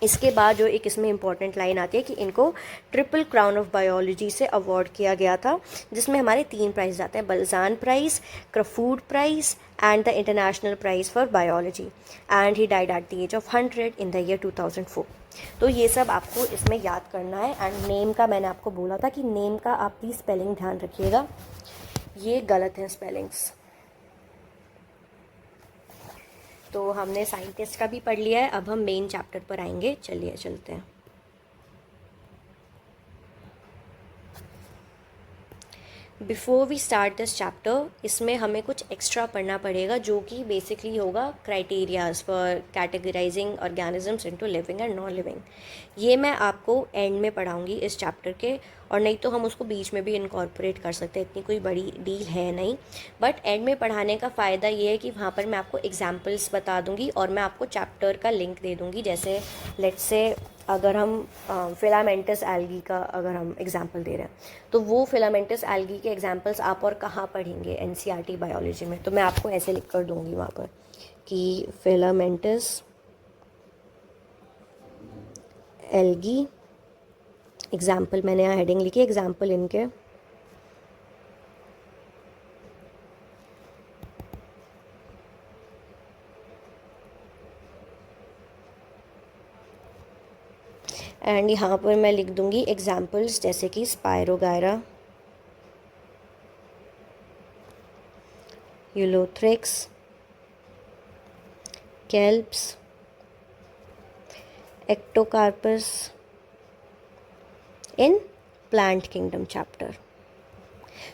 इसके बाद जो एक इसमें इंपॉर्टेंट लाइन आती है कि इनको ट्रिपल क्राउन ऑफ बायोलॉजी से अवार्ड किया गया था, जिसमें हमारे 3 प्राइज़ आते हैं, Balzan prize, Crafoord prize and the international prize for biology. And he died at the age of 100 in the year 2004। तो ये सब आपको इसमें याद करना है। एंड नेम का मैंने आपको बोला था कि नेम का आप प्लीज़ स्पेलिंग ध्यान रखिएगा, ये गलत हैं स्पेलिंग्स। तो हमने साइंटिस्ट का भी पढ़ लिया है, अब हम मेन चैप्टर पर आएंगे। चलिए चलते हैं। Before we start this chapter, इसमें हमें कुछ एक्स्ट्रा पढ़ना पड़ेगा जो कि बेसिकली होगा criterias for categorising organisms into living and non living. ये मैं आपको एंड में पढ़ाऊंगी इस चैप्टर के, और नहीं तो हम उसको बीच में भी इनकॉर्पोरेट कर सकते हैं, इतनी कोई बड़ी डील है नहीं। बट एंड में पढ़ाने का फ़ायदा ये है कि वहाँ पर मैं आपको एग्जाम्पल्स बता दूँगी और मैं आपको चैप्टर का लिंक दे दूँगी। जैसे लेट्स से अगर हम फिलामेंटस एल्गी का अगर हम एग्जांपल दे रहे हैं तो वो फिलामेंटस एल्गी के एग्जांपल्स आप और कहाँ पढ़ेंगे एनसीईआरटी बायोलॉजी में, तो मैं आपको ऐसे लिख कर दूँगी वहाँ पर कि फिलामेंटस एल्गी एग्जांपल, मैंने यहाँ हेडिंग लिखी एग्जांपल इनके एंड यहाँ पर मैं लिख दूँगी एग्जांपल्स जैसे कि spirogyra, ulothrix, kelps, ectocarpus in plant kingdom chapter.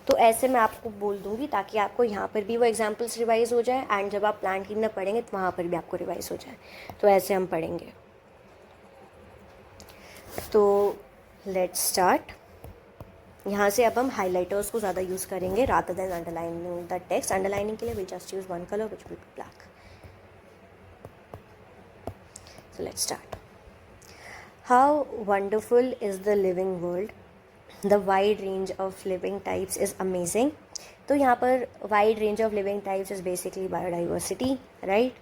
तो ऐसे मैं आपको बोल दूँगी ताकि आपको यहाँ पर भी वो एग्जाम्पल्स रिवाइज हो जाए, एंड जब आप प्लांट किंगडम पढ़ेंगे तो वहाँ पर भी आपको रिवाइज हो जाए। तो ऐसे हम पढ़ेंगे। तो लेट्स स्टार्ट। यहाँ से अब हम हाइलाइटर्स को ज़्यादा यूज़ करेंगे rather than underlining the text. Underlining के लिए we just use one colour which will be black. So let's start. How wonderful is the living world. The wide range of living types is amazing. तो यहाँ पर wide range of living types is basically biodiversity, right?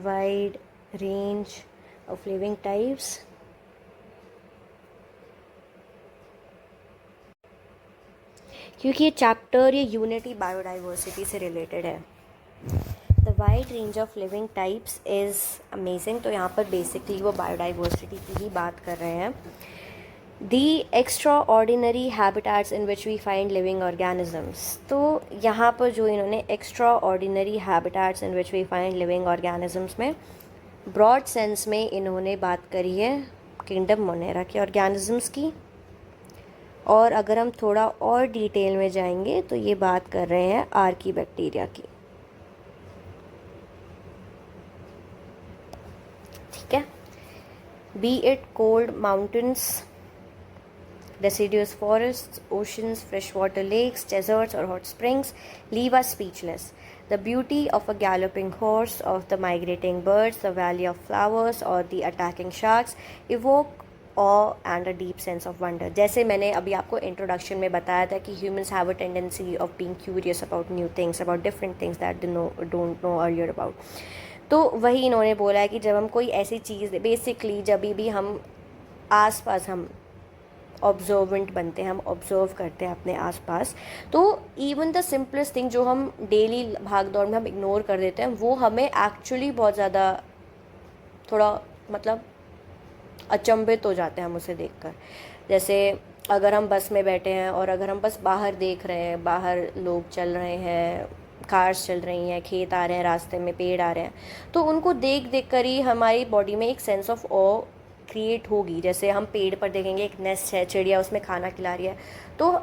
Wide range of living types. क्योंकि ये chapter, ये unity biodiversity से related है। The wide range of living types is amazing. तो यहाँ पर बेसिकली वो बायोडाइवर्सिटी की ही बात कर रहे हैं। The extraordinary habitats in which we find living organisms. तो यहाँ पर जो इन्होंने extraordinary habitats in which we find living organisms में ब्रॉड सेंस में इन्होंने बात करी है किंगडम मोनेरा के ऑर्गेनिजम्स की। और अगर हम थोड़ा और डिटेल में जाएंगे तो ये बात कर रहे हैं आर्कीबैक्टीरिया की। ठीक है। B it cold mountains, deciduous forests, oceans, freshwater lakes, deserts or hot springs leave us speechless. The beauty of a galloping horse, of the migrating birds, the valley of flowers or the attacking sharks evoke awe and a deep sense of wonder. जैसे मैंने अभी आपको introduction में बताया था कि humans have a tendency of being curious about new things, about different things that they don't know earlier about. तो वही इन्होंने बोला है कि जब हम कोई ऐसी चीज़, बेसिकली जब भी हम आसपास हम ऑब्जर्वेंट बनते हैं, हम ऑब्जर्व करते हैं अपने आसपास, तो इवन द सिंपलेस्ट थिंग जो हम डेली भाग दौड़ में हम इग्नोर कर देते हैं, वो हमें एक्चुअली बहुत ज़्यादा थोड़ा मतलब अचंभित हो जाते हैं हम उसे देखकर। जैसे अगर हम बस में बैठे हैं और अगर हम बस बाहर देख रहे हैं, बाहर लोग चल रहे हैं, कार्स चल रही हैं, खेत आ रहे हैं, रास्ते में पेड़ आ रहे हैं, तो उनको देख देख कर ही हमारी बॉडी में एक सेंस ऑफ ऑ क्रिएट होगी। जैसे हम पेड़ पर देखेंगे एक नेस्ट है, चिड़िया उसमें खाना खिला रही है, तो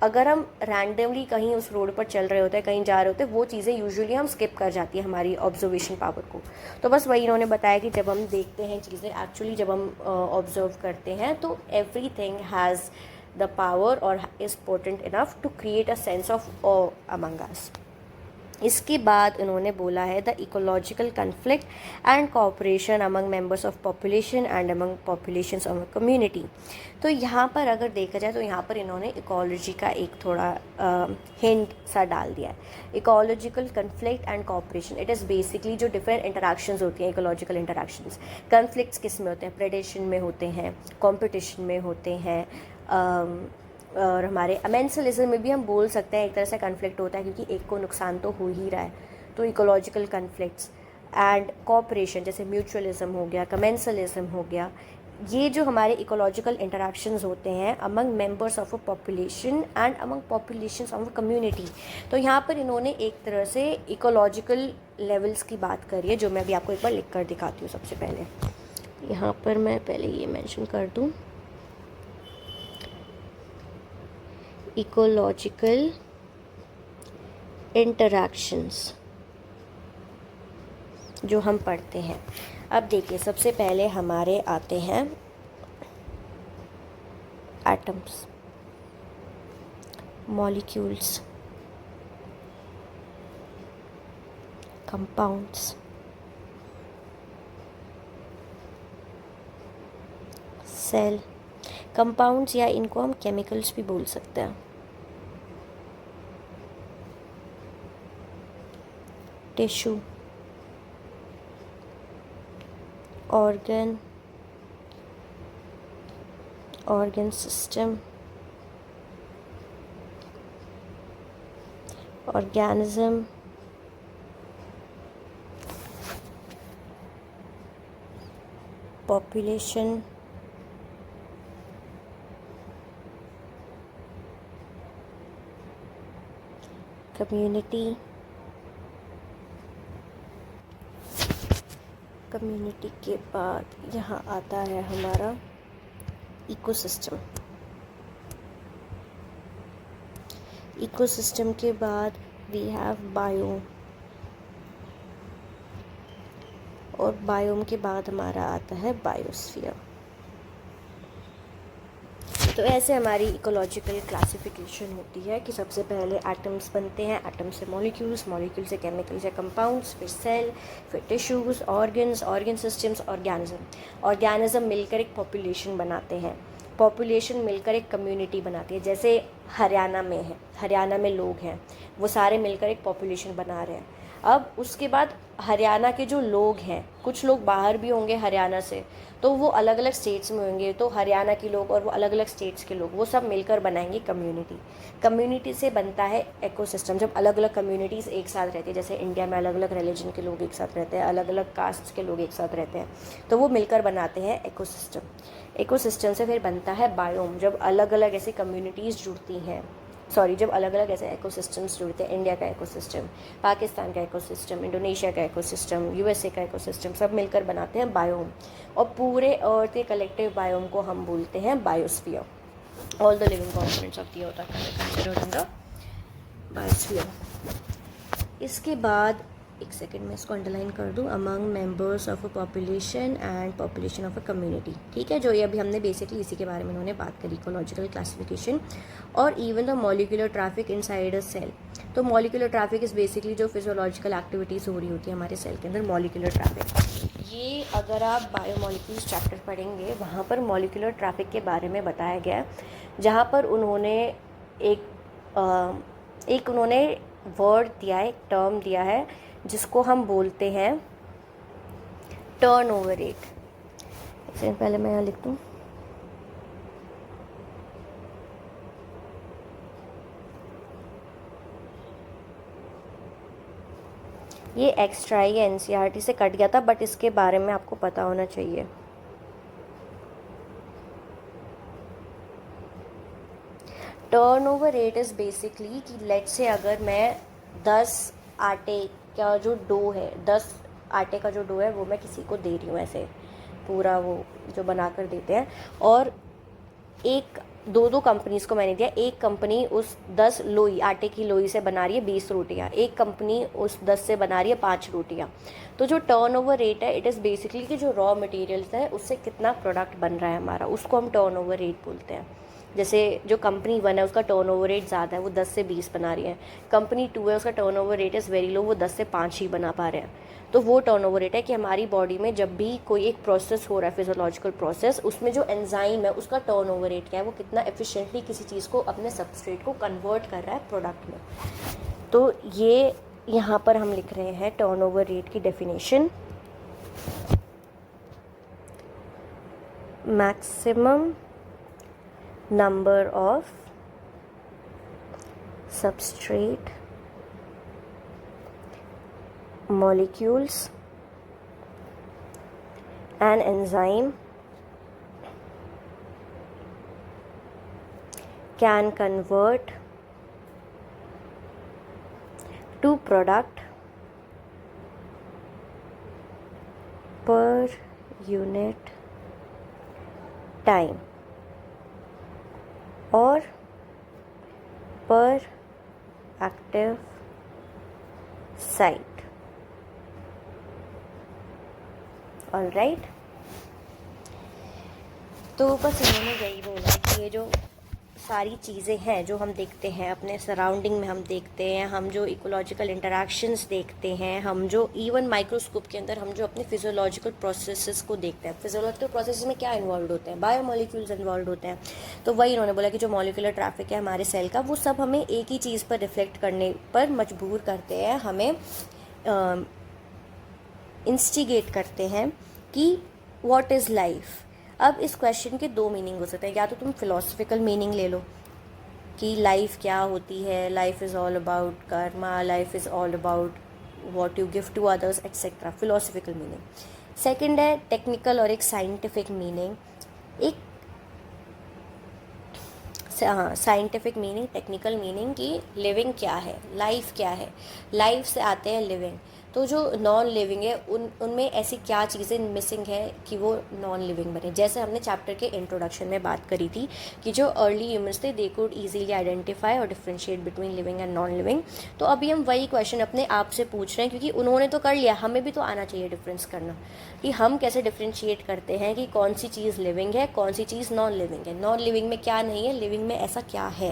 अगर हम रैंडमली कहीं उस रोड पर चल रहे होते हैं, कहीं जा रहे होते हैं, वो चीज़ें यूजुअली हम स्किप कर जाती है हमारी ऑब्जर्वेशन पावर को। तो बस वही इन्होंने बताया कि जब हम देखते हैं चीज़ें, एक्चुअली जब हम ऑब्जर्व करते हैं, तो एवरीथिंग हैज़ द पावर और is potent enough to create a sense of awe among us. इसके बाद उन्होंने बोला है the ecological conflict and cooperation among members of population and among populations of community. तो यहाँ पर अगर देखा जाए तो यहाँ पर इन्होंने इकोलॉजी का एक थोड़ा हिंट सा डाल दिया है। Ecological conflict and cooperation, it is basically जो डिफरेंट इंटरेक्शंस होती हैं, इकोलॉजिकल इंटरेक्शंस। कन्फ्लिक्ट्स किस में होते हैं? प्रेडेशन में होते हैं, कॉम्पिटिशन में होते हैं, और हमारे अमेंसलिज्म में भी हम बोल सकते हैं एक तरह से कन्फ्लिक्ट होता है, क्योंकि एक को नुकसान तो हो ही रहा है। तो इकोलॉजिकल कन्फ्लिक्ट्स एंड कॉपरेशन, जैसे म्यूचुअलिज्म हो गया, कमेंसलिज्म हो गया, ये जो हमारे इकोलॉजिकल इंटरेक्शंस होते हैं among members of a population and among populations of a community. तो यहाँ पर इन्होंने एक तरह से इकोलॉजिकल लेवल्स की बात करी है, जो मैं अभी आपको एक बार लिख कर दिखाती हूँ। सबसे पहले यहाँ पर मैं पहले ये मेंशन कर दूँ, इकोलॉजिकल इंटरैक्शंस जो हम पढ़ते हैं। अब देखिए, सबसे पहले हमारे आते हैं atoms, molecules, compounds, cell. Compounds या इनको हम केमिकल्स भी बोल सकते हैं। Tissue, organ system, organism, population, community के बाद यहाँ आता है हमारा इकोसिस्टम। इकोसिस्टम के बाद वी हैव बायोम, और बायोम के बाद हमारा आता है बायोस्फीयर। तो ऐसे हमारी इकोलॉजिकल क्लासिफिकेशन होती है कि सबसे पहले एटम्स बनते हैं, एटम से मॉलिक्यूल्स, मॉलिक्यूल से केमिकल्स या कंपाउंड्स, फिर सेल, फिर tissues, organs, organ systems, organism मिलकर एक पॉपुलेशन बनाते हैं, पॉपुलेशन मिलकर एक कम्युनिटी बनाती है। जैसे हरियाणा में है, हरियाणा में लोग हैं, वो सारे मिलकर एक पॉपुलेशन बना रहे हैं। अब उसके बाद हरियाणा के जो लोग हैं, कुछ लोग बाहर भी होंगे हरियाणा से, तो वो अलग अलग स्टेट्स में होंगे, तो हरियाणा के लोग और वो अलग अलग स्टेट्स के लोग, वो सब मिलकर बनाएंगे कम्युनिटी। कम्युनिटी से बनता है इकोसिस्टम। जब अलग अलग कम्युनिटीज़ एक साथ रहती है, जैसे इंडिया में अलग अलग रिलीजन के लोग एक साथ रहते हैं, अलग अलग कास्ट के लोग एक साथ रहते हैं, तो वो मिलकर बनाते हैं इकोसिस्टम। इकोसिस्टम से फिर बनता है बायोम, जब अलग अलग ऐसी कम्युनिटीज़ जुड़ती हैं, जब अलग अलग ऐसे इकोसिस्टम्स जुड़ते हैं, इंडिया का इकोसिस्टम, पाकिस्तान का इकोसिस्टम, इंडोनेशिया का इकोसिस्टम, यूएसए का इकोसिस्टम, सब मिलकर बनाते हैं बायोम। और पूरे अर्थ के कलेक्टिव बायोम को हम बोलते हैं biosphere. All the living components of the earth are considered in the biosphere. इसके बाद एक सेकेंड में इसको अंडरलाइन कर दूँ, among members of a population and population of a community. ठीक है, जो ये अभी हमने बेसिकली इसी के बारे में उन्होंने बात करी, इकोलॉजिकल क्लासिफिकेशन। और even the molecular traffic inside a cell. तो मॉलिक्यूलर ट्रैफिक इज़ बेसिकली जो फिजियोलॉजिकल एक्टिविटीज़ हो रही होती है हमारे सेल के अंदर, मॉलिक्यूलर ट्रैफिक। ये अगर आप बायोमोलिक्यूल्स चैप्टर पढ़ेंगे, वहाँ पर मॉलिक्यूलर ट्रैफिक के बारे में बताया गया है, जहाँ पर उन्होंने एक उन्होंने वर्ड दिया है, एक टर्म दिया है, जिसको हम बोलते हैं टर्नओवर रेट। एक सेकंड, पहले मैं यहाँ लिख दूँ। ये एक्स्ट्रा ही एनसीईआरटी से कट गया था, बट इसके बारे में आपको पता होना चाहिए। टर्नओवर रेट इज़ बेसिकली कि लेट्स से अगर मैं 10 आटे का जो डो है, 10 आटे का जो डो है वो मैं किसी को दे रही हूँ, ऐसे पूरा वो जो बना कर देते हैं, और दो कंपनीज़ को मैंने दिया। एक कंपनी उस 10 लोई, आटे की लोई से बना रही है 20 रोटियां, एक कंपनी उस 10 से बना रही है 5 रोटियां। तो जो टर्नओवर रेट है, इट इज़ बेसिकली कि जो रॉ मटेरियल्स है उससे कितना प्रोडक्ट बन रहा है हमारा, उसको हम टर्नओवर रेट बोलते हैं। जैसे जो कंपनी 1 है उसका टर्नओवर रेट ज़्यादा है, वो 10 से 20 बना रही है। कंपनी 2 है, उसका turnover rate is very low, वो 10 से 5 ही बना पा रहे हैं। तो वो टर्नओवर रेट है कि हमारी बॉडी में जब भी कोई एक प्रोसेस हो रहा है, फिजियोलॉजिकल प्रोसेस, उसमें जो एंजाइम है उसका टर्नओवर रेट क्या है, वो कितना एफिशिएंटली किसी चीज़ को, अपने सबस्ट्रेट को कन्वर्ट कर रहा है प्रोडक्ट में। तो ये यहाँ पर हम लिख रहे हैं टर्नओवर रेट की definition. Maximum number of substrate molecules and enzyme can convert to product per unit time और पर एक्टिव साइट। ऑलराइट, तो बस इन्होंने यही बोला कि ये जो सारी चीज़ें हैं जो हम देखते हैं अपने सराउंडिंग में, हम देखते हैं, हम जो इकोलॉजिकल इंटरैक्शंस देखते हैं, हम जो इवन माइक्रोस्कोप के अंदर हम जो अपने फिजियोलॉजिकल प्रोसेसेस को देखते हैं, फिजियोलॉजिकल प्रोसेस में क्या इन्वॉल्व होते हैं, बायोमोलिक्यूल्स इन्वॉल्व होते हैं। तो वही इन्होंने बोला कि जो मॉलिक्यूलर ट्रैफिक है हमारे सेल का, वो सब हमें एक ही चीज़ पर रिफ्लेक्ट करने पर मजबूर करते हैं, हमें इंस्टिगेट करते हैं कि व्हाट इज़ लाइफ। अब इस क्वेश्चन के 2 मीनिंग हो सकते हैं, या तो तुम फिलोसफिकल मीनिंग ले लो कि लाइफ क्या होती है, life is all about karma, life is all about what you give to others etcetera, philosophical meaning. Second है टेक्निकल और एक साइंटिफिक मीनिंग। एक साइंटिफिक मीनिंग, टेक्निकल मीनिंग कि लिविंग क्या है, लाइफ क्या है। लाइफ से आते हैं लिविंग। तो जो नॉन लिविंग है उनमें ऐसी क्या चीज़ें मिसिंग है कि वो नॉन लिविंग बने। जैसे हमने चैप्टर के इंट्रोडक्शन में बात करी थी कि जो अर्ली ह्यूमंस थे दे कुड ईजीली आइडेंटिफाई और differentiate between living and non living. तो अभी हम वही क्वेश्चन अपने आप से पूछ रहे हैं, क्योंकि उन्होंने तो कर लिया, हमें भी तो आना चाहिए डिफरेंस करना कि हम कैसे डिफ्रेंशिएट करते हैं कि कौन सी चीज़ लिविंग है, कौन सी चीज़ नॉन लिविंग है, नॉन लिविंग में क्या नहीं है, लिविंग में ऐसा क्या है।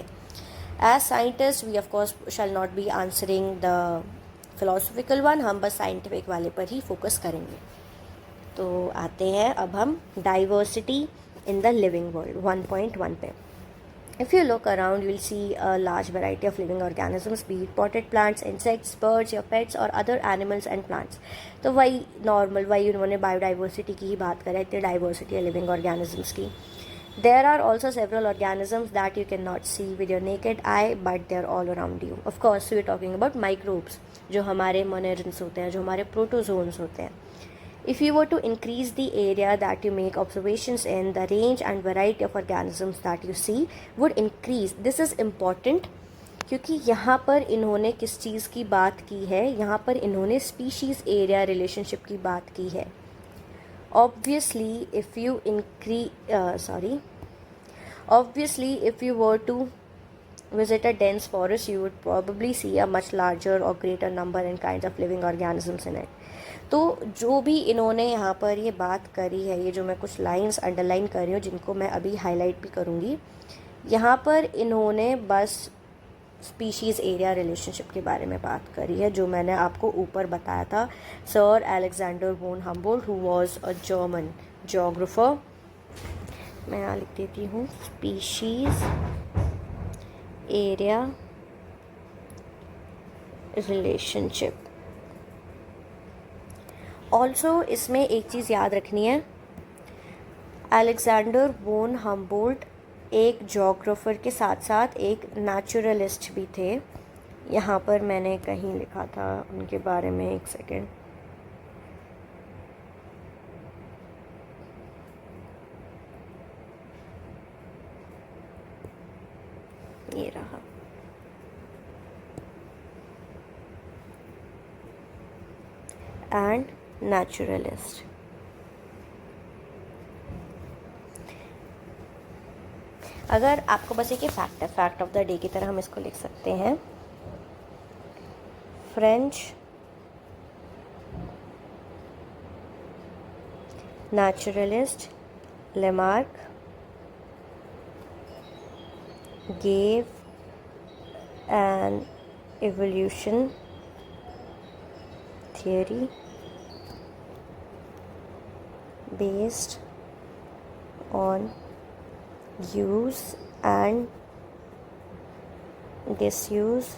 As scientist we of course shall not be answering the philosophical one, हम बस साइंटिफिक वाले पर ही फोकस करेंगे। तो आते हैं अब हम diversity in the living world 1.1 पे। If you look around, you will see a large variety of living organisms, be it potted plants, insects, birds, your pets or other animals and plants. तो वही normal, वही उन्होंने biodiversity की ही बात करा, इतनी diversity है लिविंग ऑर्गेनिजम्स की। There are also several organisms that you cannot see with your naked eye, but they are all around you. Of course, we are talking about microbes, जो हमारे monerans होते हैं, जो हमारे protozoans होते हैं. If you were to increase the area that you make observations in, the range and variety of organisms that you see would increase. This is important क्योंकि यहाँ पर इन्होंने किस चीज़ की बात की है, यहाँ पर इन्होंने स्पीशीज़ एरिया रिलेशनशिप की बात की है। Obviously, if you were to visit a dense forest, you would probably see a much larger or greater number and kinds of living organisms in it. तो जो भी इन्होंने यहाँ पर ये बात करी है, ये जो मैं कुछ लाइंस अंडरलाइन कर रही हूँ जिनको मैं अभी हाईलाइट भी करूँगी, यहाँ पर इन्होंने बस स्पीशीज़ एरिया रिलेशनशिप के बारे में बात करी है, जो मैंने आपको ऊपर बताया था। सर अलेक्जेंडर वोन Humboldt, who was a German geographer. मैं यहाँ लिख देती हूँ स्पीशीज़ एरिया रिलेशनशिप। ऑल्सो इसमें एक चीज़ याद रखनी है, अलेक्जेंडर वोन हम्बोल्ट एक जोग्राफर के साथ साथ एक नेचुरलिस्ट भी थे। यहाँ पर मैंने कहीं लिखा था उनके बारे में, एक सेकेंड, ये रहा। And naturalist. अगर आपको बस एक फैक्ट है, फैक्ट ऑफ द डे की तरह हम इसको लिख सकते हैं, French naturalist Lamarck gave an evolution theory based on use and disuse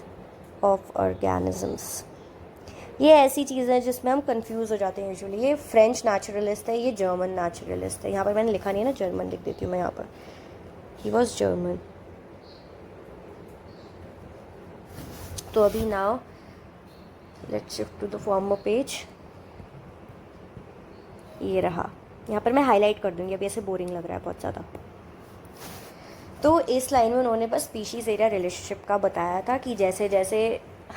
of organisms. ये ऐसी चीज़ें हैं जिसमें हम कंफ्यूज हो जाते हैं यूजुअली। ये फ्रेंच नेचुरलिस्ट है, ये जर्मन नेचुरलिस्ट है। यहाँ पर मैंने लिखा नहीं है ना, जर्मन लिख देती हूँ मैं यहाँ पर, ही वॉज जर्मन। तो अभी now let's shift to the former page. ये रहा, यहाँ पर मैं हाईलाइट कर दूँगी, अभी ऐसे बोरिंग लग रहा है बहुत ज़्यादा। तो इस लाइन में उन्होंने बस स्पीशीज़ एरिया रिलेशनशिप का बताया था कि जैसे जैसे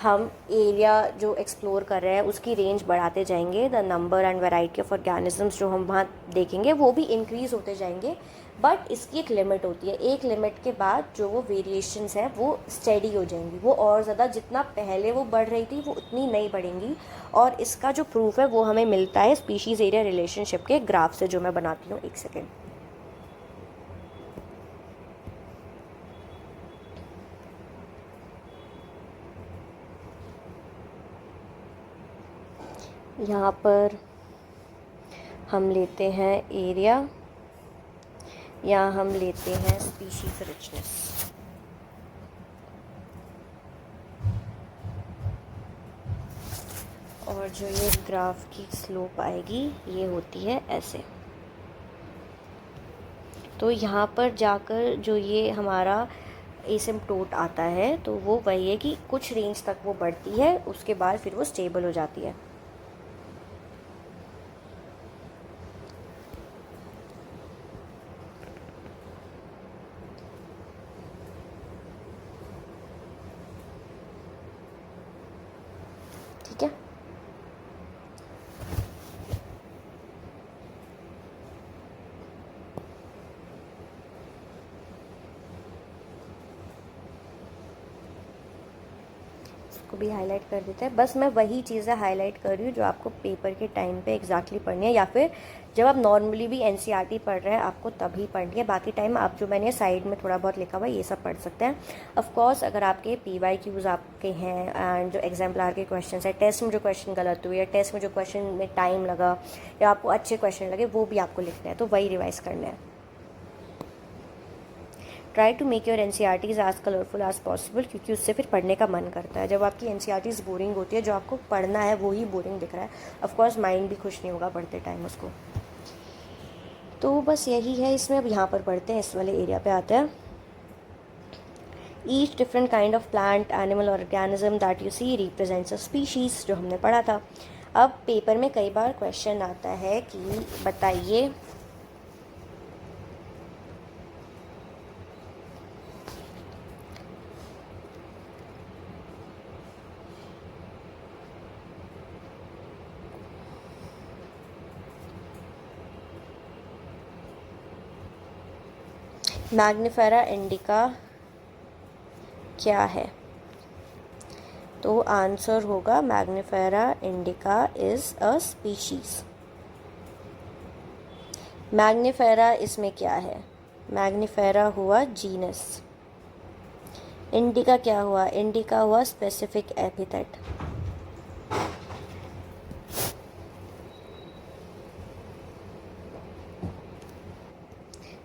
हम एरिया जो एक्सप्लोर कर रहे हैं उसकी रेंज बढ़ाते जाएंगे, the number and variety of organisms जो हम वहाँ देखेंगे वो भी इंक्रीज़ होते जाएंगे। बट इसकी एक लिमिट होती है, एक लिमिट के बाद जो वो वेरिएशंस हैं वो स्टेडी हो जाएंगी, वो और ज़्यादा जितना पहले वो बढ़ रही थी वो उतनी नहीं बढ़ेंगी। और इसका जो प्रूफ है वो हमें मिलता है स्पीशीज़ एरिया रिलेशनशिप के ग्राफ से, जो मैं बनाती हूँ, एक सेकेंड। यहाँ पर हम लेते हैं एरिया, यहाँ हम लेते हैं स्पीशीज रिचनेस। और जो ये ग्राफ की स्लोप आएगी ये होती है ऐसे। तो यहाँ पर जाकर जो ये हमारा एसिम्पटोट आता है तो वो वही है कि कुछ रेंज तक वो बढ़ती है, उसके बाद फिर वो स्टेबल हो जाती है। ठीक है, इसको भी हाईलाइट कर देते हैं। बस मैं वही चीज़ें हाईलाइट कर रही हूँ जो आपको पेपर के टाइम पे एग्जैक्टली पढ़नी है, या फिर जब आप नॉर्मली भी एनसीईआरटी पढ़ रहे हैं आपको तभी पढ़नी है। बाकी टाइम आप जो मैंने साइड में थोड़ा बहुत लिखा हुआ है ये सब पढ़ सकते हैं। ऑफकोर्स अगर आपके PYQs आपके हैं एंड जो एग्जाम्पलर के क्वेश्चन है, टेस्ट में जो क्वेश्चन गलत हुए या टेस्ट में जो क्वेश्चन में टाइम लगा या आपको अच्छे क्वेश्चन लगे, वो भी आपको लिखना है, तो वही रिवाइज करना है। Try to make your NCERTs as colourful as possible, क्योंकि उससे फिर पढ़ने का मन करता है। जब आपकी NCERTs बोरिंग होती है, जो आपको पढ़ना है वो ही बोरिंग दिख रहा है, ऑफकोर्स माइंड भी खुश नहीं होगा पढ़ते टाइम उसको। तो बस यही है इसमें। अब यहाँ पर पढ़ते हैं, इस वाले एरिया पे आते हैं। Each different kind of plant, animal, organism that you see represents a species, जो हमने पढ़ा था। अब पेपर में कई बार क्वेश्चन आता है कि बताइए मैग्निफेरा इंडिका क्या है? तो आंसर होगा Mangifera indica is a species. Mangifera इसमें क्या है? मैग्निफेरा हुआ जीनस, इंडिका क्या हुआ? इंडिका हुआ स्पेसिफिक एपिथेट।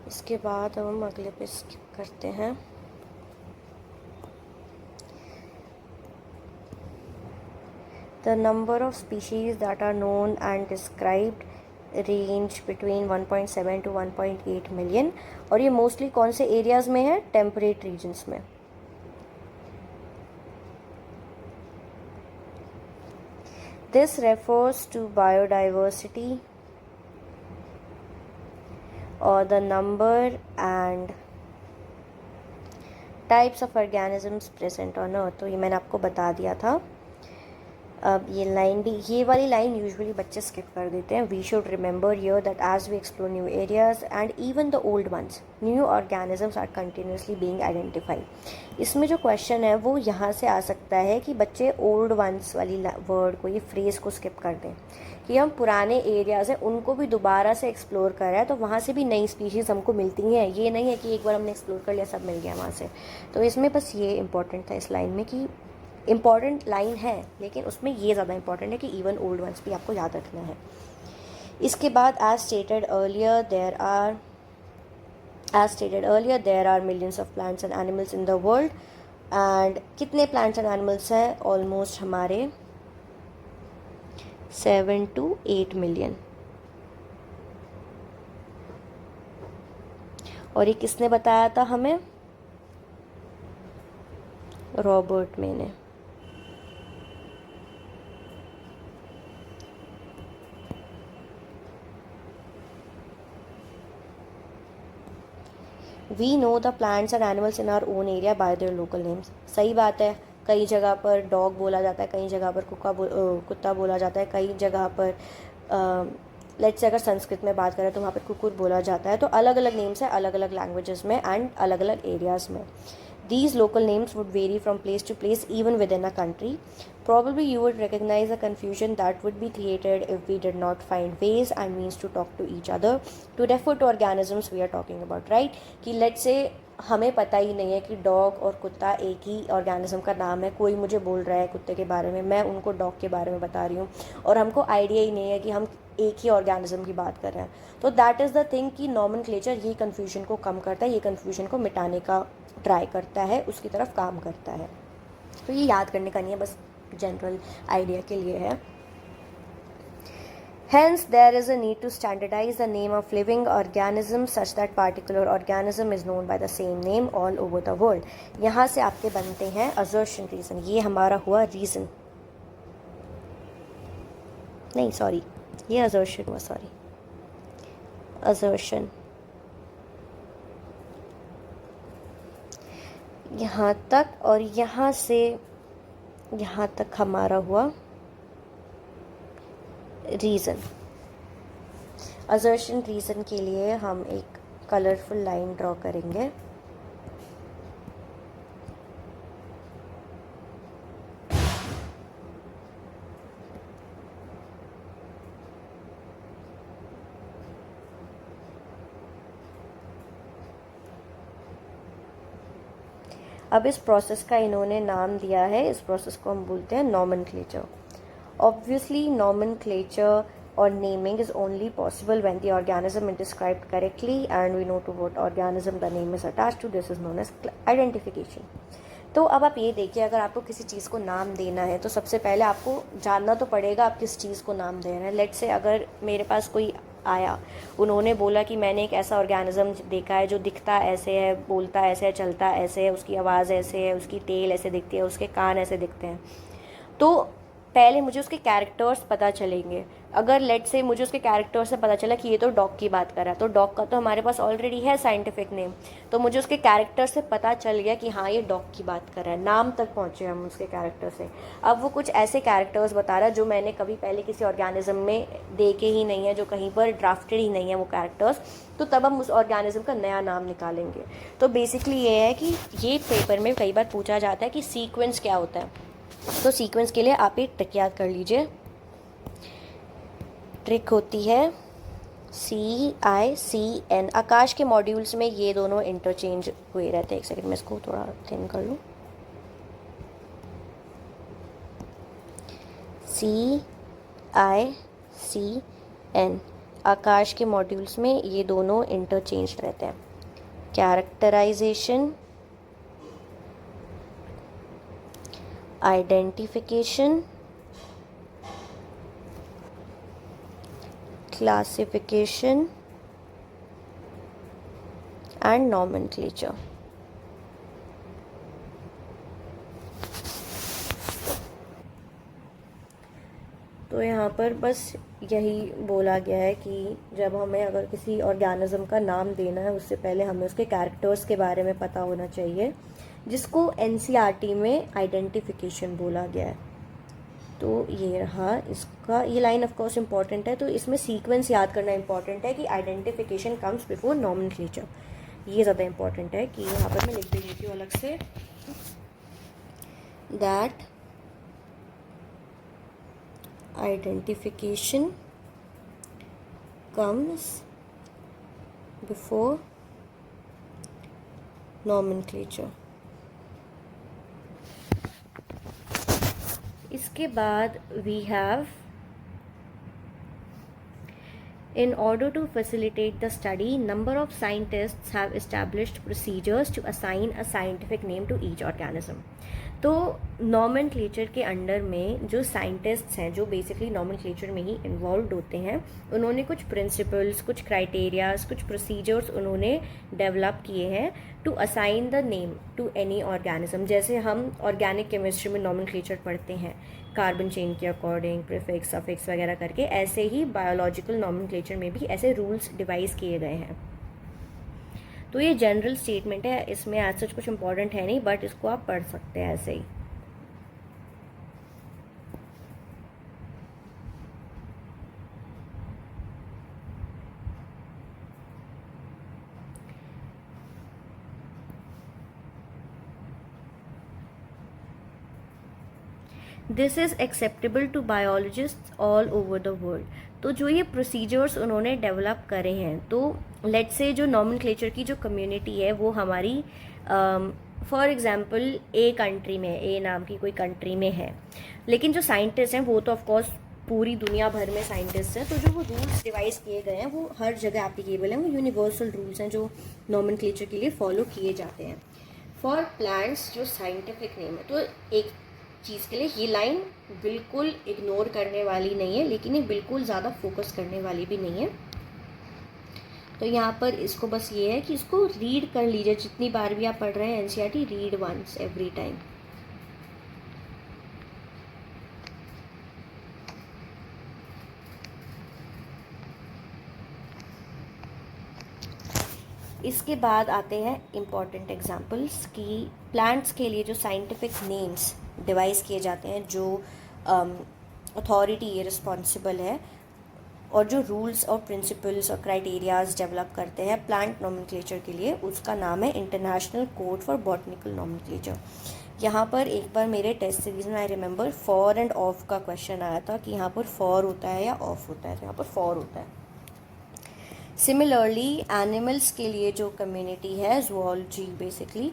इसके बाद हम अगले पे स्किप करते हैं। The number of species that are known and described range between 1.7 to 1.8 million, और ये मोस्टली कौन से एरियाज में है? टेम्परेट रीजन्स में। This refers to biodiversity or the number and types of organisms present on earth. तो ये मैंने आपको बता दिया था। अब ये लाइन भी, ये वाली लाइन यूजुअली बच्चे स्किप कर देते हैं। We should remember here that as we explore new areas and even the old ones, new organisms are continuously being identified. इसमें जो क्वेश्चन है वो यहाँ से आ सकता है कि बच्चे ओल्ड वंस वाली वर्ड को, ये फ्रेज को स्किप कर दें, कि हम पुराने एरियाज़ हैं उनको भी दोबारा से एक्सप्लोर कर रहे हैं, तो वहाँ से भी नई स्पीशीज़ हमको मिलती हैं। ये नहीं है कि एक बार हमने एक्सप्लोर कर लिया सब मिल गया वहाँ से। तो इसमें बस ये इंपॉर्टेंट था इस लाइन में, कि इम्पॉर्टेंट लाइन है लेकिन उसमें ये ज़्यादा इंपॉर्टेंट है कि इवन ओल्ड वंस भी आपको याद रखना है। इसके बाद as stated earlier there are millions of plants and animals in the world. And कितने प्लांट्स एंड एनिमल्स हैं? ऑलमोस्ट हमारे 7 to 8 मिलियन। और ये किसने बताया था हमें? रॉबर्ट मे ने। We know the plants and animals in our own area by their local names. सही बात है, कई जगह पर डॉग बोला जाता है, कई जगह पर कुत्ता बोला जाता है, कई जगह पर लेट्स से अगर संस्कृत में बात करें तो वहाँ पर कुकुर बोला जाता है। तो अलग अलग नेम्स हैं अलग अलग लैंग्वेजेस में एंड अलग अलग एरियाज़ में। These local names would vary from place to place even within a country. Probably you would recognize the confusion that would be created if we did not find ways and means to talk to each other to refer to organisms we are talking about, right? कि let's say हमें पता ही नहीं है कि dog और कुत्ता एक ही organism का नाम है। कोई मुझे बोल रहा है कुत्ते के बारे में, मैं उनको डॉग के बारे में बता रही हूँ, और हमको आइडिया ही नहीं है कि हम एक ही ऑर्गेनिज्म की बात कर रहे हैं। तो दैट इज़ द थिंग कि नॉमेनक्लेचर ये कन्फ्यूजन को कम करता है, ये कन्फ्यूजन को मिटाने का ट्राई करता है, उसकी तरफ काम करता है। तो ये याद करने का नहीं है, बस जनरल आइडिया के लिए है। Hence, there is a need to standardize the name of living organisms such that particular organism is known by the same name all over the world. यहाँ से आपके बनते हैं assertion reason। ये हमारा हुआ reason, नहीं सॉरी, ये assertion हुआ, सॉरी assertion। यहाँ तक और यहाँ से यहाँ तक हमारा हुआ रीज़न। असर्शन रीज़न के लिए हम एक कलरफुल लाइन ड्रॉ करेंगे। अब इस प्रोसेस का इन्होंने नाम दिया है, इस प्रोसेस को हम बोलते हैं nomenclature. Obviously nomenclature or naming is only possible when the organism is described correctly and we know to what organism the name is attached to. This is known as identification. तो अब आप ये देखिए, अगर आपको किसी चीज़ को नाम देना है तो सबसे पहले आपको जानना तो पड़ेगा आप किस चीज़ को नाम दे रहे हैं. लेट्स से अगर मेरे पास कोई आया, उन्होंने बोला कि मैंने एक ऐसा ऑर्गेनिज्म देखा है जो दिखता ऐसे है, बोलता ऐसे है, चलता ऐसे है, उसकी आवाज़ ऐसे है, उसकी टेल ऐसे दिखती है, उसके कान ऐसे दिखते हैं, तो पहले मुझे उसके कैरेक्टर्स पता चलेंगे. अगर लेट से मुझे उसके कैरेक्टर से पता चला कि ये तो डॉग की बात कर रहा है, तो डॉग का तो हमारे पास ऑलरेडी है साइंटिफिक नेम, तो मुझे उसके कैरेक्टर से पता चल गया कि हाँ ये डॉग की बात कर रहा है. नाम तक पहुँचे हम उसके कैरेक्टर से. अब वो कुछ ऐसे कैरेक्टर्स बता रहा है जो मैंने कभी पहले किसी ऑर्गेनिज्म में देखे ही नहीं है, जो कहीं पर ड्राफ्टेड ही नहीं है वो कैरेक्टर्स, तो तब हम उस ऑर्गेनिज्म का नया नाम निकालेंगे. तो बेसिकली ये है कि ये पेपर में कई बार पूछा जाता है कि सीक्वेंस क्या होता है. तो सीक्वेंस के लिए आप एक ट्रिक याद कर लीजिए. ट्रिक होती है CICN. आकाश के मॉड्यूल्स में ये दोनों इंटरचेंज हुए रहते हैं. एक सेकंड में इसको थोड़ा थिन कर लूँ. CICN. आकाश के मॉड्यूल्स में ये दोनों इंटरचेंज रहते हैं. Characterisation, identification, classification and nomenclature. तो यहाँ पर बस यही बोला गया है कि जब हमें अगर किसी ऑर्गेनिज्म का नाम देना है उससे पहले हमें उसके कैरेक्टर्स के बारे में पता होना चाहिए, जिसको NCERT में आइडेंटिफिकेशन बोला गया है. तो ये रहा इसका, ये लाइन ऑफ कोर्स इंपॉर्टेंट है. तो इसमें सीक्वेंस याद करना इंपॉर्टेंट है कि आइडेंटिफिकेशन कम्स बिफोर नॉमेनक्लेचर. ये ज़्यादा इंपॉर्टेंट है कि यहाँ पर मैं लिख भी देती हूँ अलग से, that identification comes before nomenclature. इसके बाद we have, in order to facilitate the study, number of scientists have established procedures to assign a scientific name to each organism. तो नॉमेनक्लेचर के अंडर में जो साइंटिस्ट्स हैं, जो बेसिकली नॉमेनक्लेचर में ही involve होते हैं, उन्होंने कुछ प्रिंसिपल्स, कुछ क्राइटेरियाज, कुछ प्रोसीजर्स उन्होंने डेवलप किए हैं to assign the name to any organism. जैसे हम ऑर्गेनिक केमिस्ट्री में नॉमेनक्लेचर पढ़ते हैं कार्बन चेन के अकॉर्डिंग, प्रीफिक्स, सफिक्स वगैरह करके, ऐसे ही बायोलॉजिकल नॉमेनक्लेचर में भी ऐसे रूल्स डिवाइस किए गए हैं. तो ये जनरल स्टेटमेंट है, इसमें एज सच कुछ इंपॉर्टेंट है नहीं, बट इसको आप पढ़ सकते हैं ऐसे ही. This is acceptable to biologist all over the world. तो जो ये प्रोसीजर्स उन्होंने डेवलप करे हैं, तो लेट्स से जो नॉमेनक्लेचर की जो कम्युनिटी है वो हमारी फॉर एग्जांपल ए कंट्री में, ए नाम की कोई कंट्री में है, लेकिन जो साइंटिस्ट हैं वो तो ऑफकोर्स पूरी दुनिया भर में साइंटिस्ट हैं. तो जो वो रूल्स डिवाइस किए गए हैं वो हर जगह एप्लीकेबल हैं. वो यूनिवर्सल रूल्स हैं जो नॉमेनक्लेचर के लिए फॉलो किए जाते हैं. फॉर प्लांट्स जो साइंटिफिक नेम है, तो एक चीज़ के लिए ये लाइन बिल्कुल इग्नोर करने वाली नहीं है, लेकिन ये बिल्कुल ज़्यादा फोकस करने वाली भी नहीं है. तो यहाँ पर इसको बस ये है कि इसको रीड कर लीजिए, जितनी बार भी आप पढ़ रहे हैं NCERT, read once every time. इसके बाद आते हैं इम्पॉर्टेंट एग्जाम्पल्स कि प्लांट्स के लिए जो साइंटिफिक नेम्स डिवाइस किए जाते हैं, जो अथॉरिटी रिस्पॉन्सिबल है और जो रूल्स और प्रिंसिपल्स और क्राइटेरियाज डेवलप करते हैं प्लांट नॉमेनक्लेचर के लिए, उसका नाम है international code for botanical nomenclature. यहाँ पर एक बार मेरे टेस्ट सीरीज में I remember for end of का क्वेश्चन आया था कि यहाँ पर फॉर होता है या ऑफ होता है. तो यहाँ पर फॉर होता है. सिमिलरली एनिमल्स के लिए जो कम्युनिटी है जूलॉजी बेसिकली,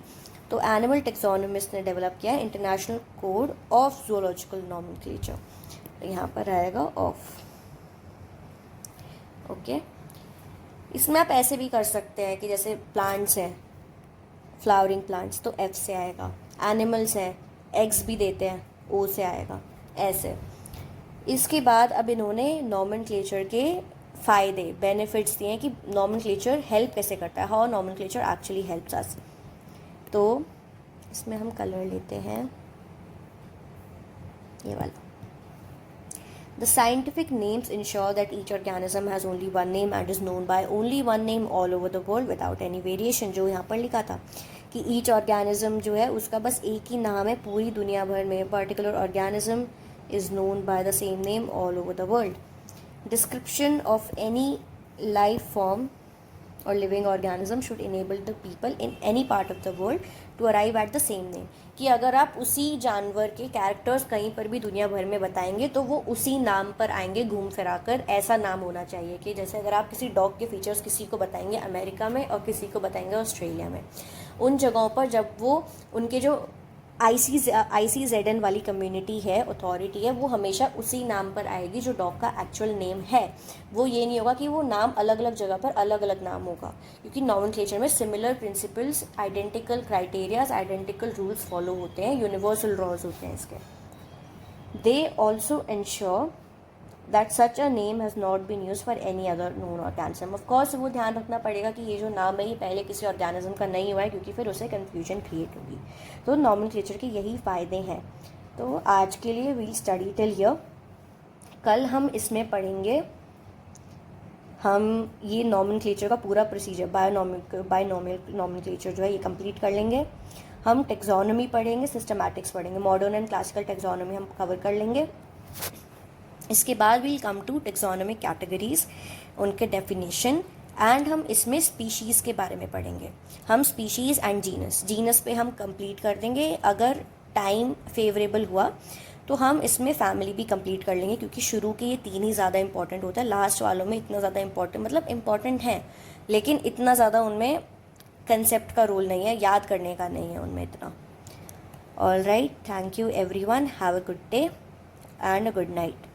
तो एनिमल टेक्सोनोमिस्ट ने डेवलप किया है international code of zoological nomenclature, यहाँ पर आएगा ऑफ। ओके, इसमें आप ऐसे भी कर सकते हैं कि जैसे प्लांट्स हैं, फ्लावरिंग प्लांट्स, तो एफ से आएगा, एनिमल्स हैं, एक्स भी देते हैं, ओ से आएगा, ऐसे। इसके बाद अब इन्होंने नॉमेनक्लेचर के फ़ायदे, बेनिफिट्स दिए हैं कि नॉमेनक्लेचर हेल्प कैसे करता है, how nomenclature actually helps us. तो इसमें हम कलर लेते हैं ये वाला। The scientific names ensure that each organism has only one name and is known by only one name all over the world without any variation। जो यहाँ पर लिखा था कि each organism जो है उसका बस एक ही नाम है पूरी दुनिया भर में, particular organism is known by the same name all over the world। Description of any life form or living organism should enable the people in any part of the world to arrive at the same name। कि अगर आप उसी जानवर के characters कहीं पर भी दुनिया भर में बताएंगे तो वो उसी नाम पर आएंगे घूम फिरा कर। ऐसा नाम होना चाहिए कि जैसे अगर आप किसी डॉग के फीचर्स किसी को बताएंगे अमेरिका में और किसी को बताएंगे ऑस्ट्रेलिया में, उन जगहों पर जब वो उनके जो ICZN वाली कम्युनिटी है, अथॉरिटी है, वो हमेशा उसी नाम पर आएगी जो डॉग का एक्चुअल नेम है। वो ये नहीं होगा कि वो नाम अलग अलग जगह पर अलग अलग नाम होगा, क्योंकि नॉमेनक्लेचर में similar principles, identical criterias, identical rules follow होते हैं, यूनिवर्सल लॉज होते हैं इसके। They also ensure that such a name has not been use for any other known organism. Of course वो ध्यान रखना पड़ेगा कि ये जो नाम है ये पहले किसी ऑर्गेनिज्म का नहीं हुआ है, क्योंकि फिर उसे कन्फ्यूजन क्रिएट होगी। तो नॉमेनक्लेचर के यही फ़ायदे हैं। तो आज के लिए वील स्टडी टिल हियर। कल हम इसमें पढ़ेंगे, हम ये नॉमेनक्लेचर का पूरा प्रोसीजर नॉमेनक्लेचर जो है ये कंप्लीट कर लेंगे। हम टेक्सोनोमी पढ़ेंगे, सिस्टमैटिक्स पढ़ेंगे, मॉडर्न एंड क्लासिकल टेक्सोनोमी हम कवर कर लेंगे। इसके बाद will come to taxonomic categories, उनके डेफिनेशन, एंड हम इसमें स्पीशीज़ के बारे में पढ़ेंगे। हम स्पीशीज़ एंड जीनस पे हम कंप्लीट कर देंगे। अगर टाइम फेवरेबल हुआ तो हम इसमें फैमिली भी कंप्लीट कर लेंगे, क्योंकि शुरू के ये 3 ही ज़्यादा इंपॉर्टेंट होता है। लास्ट वालों में इतना ज़्यादा इंपॉर्टेंट, मतलब इंपॉर्टेंट है लेकिन इतना ज़्यादा उनमें कंसेप्ट का रोल नहीं है, याद करने का नहीं है उनमें इतना। All right, thank you everyone, have a good day and a good night.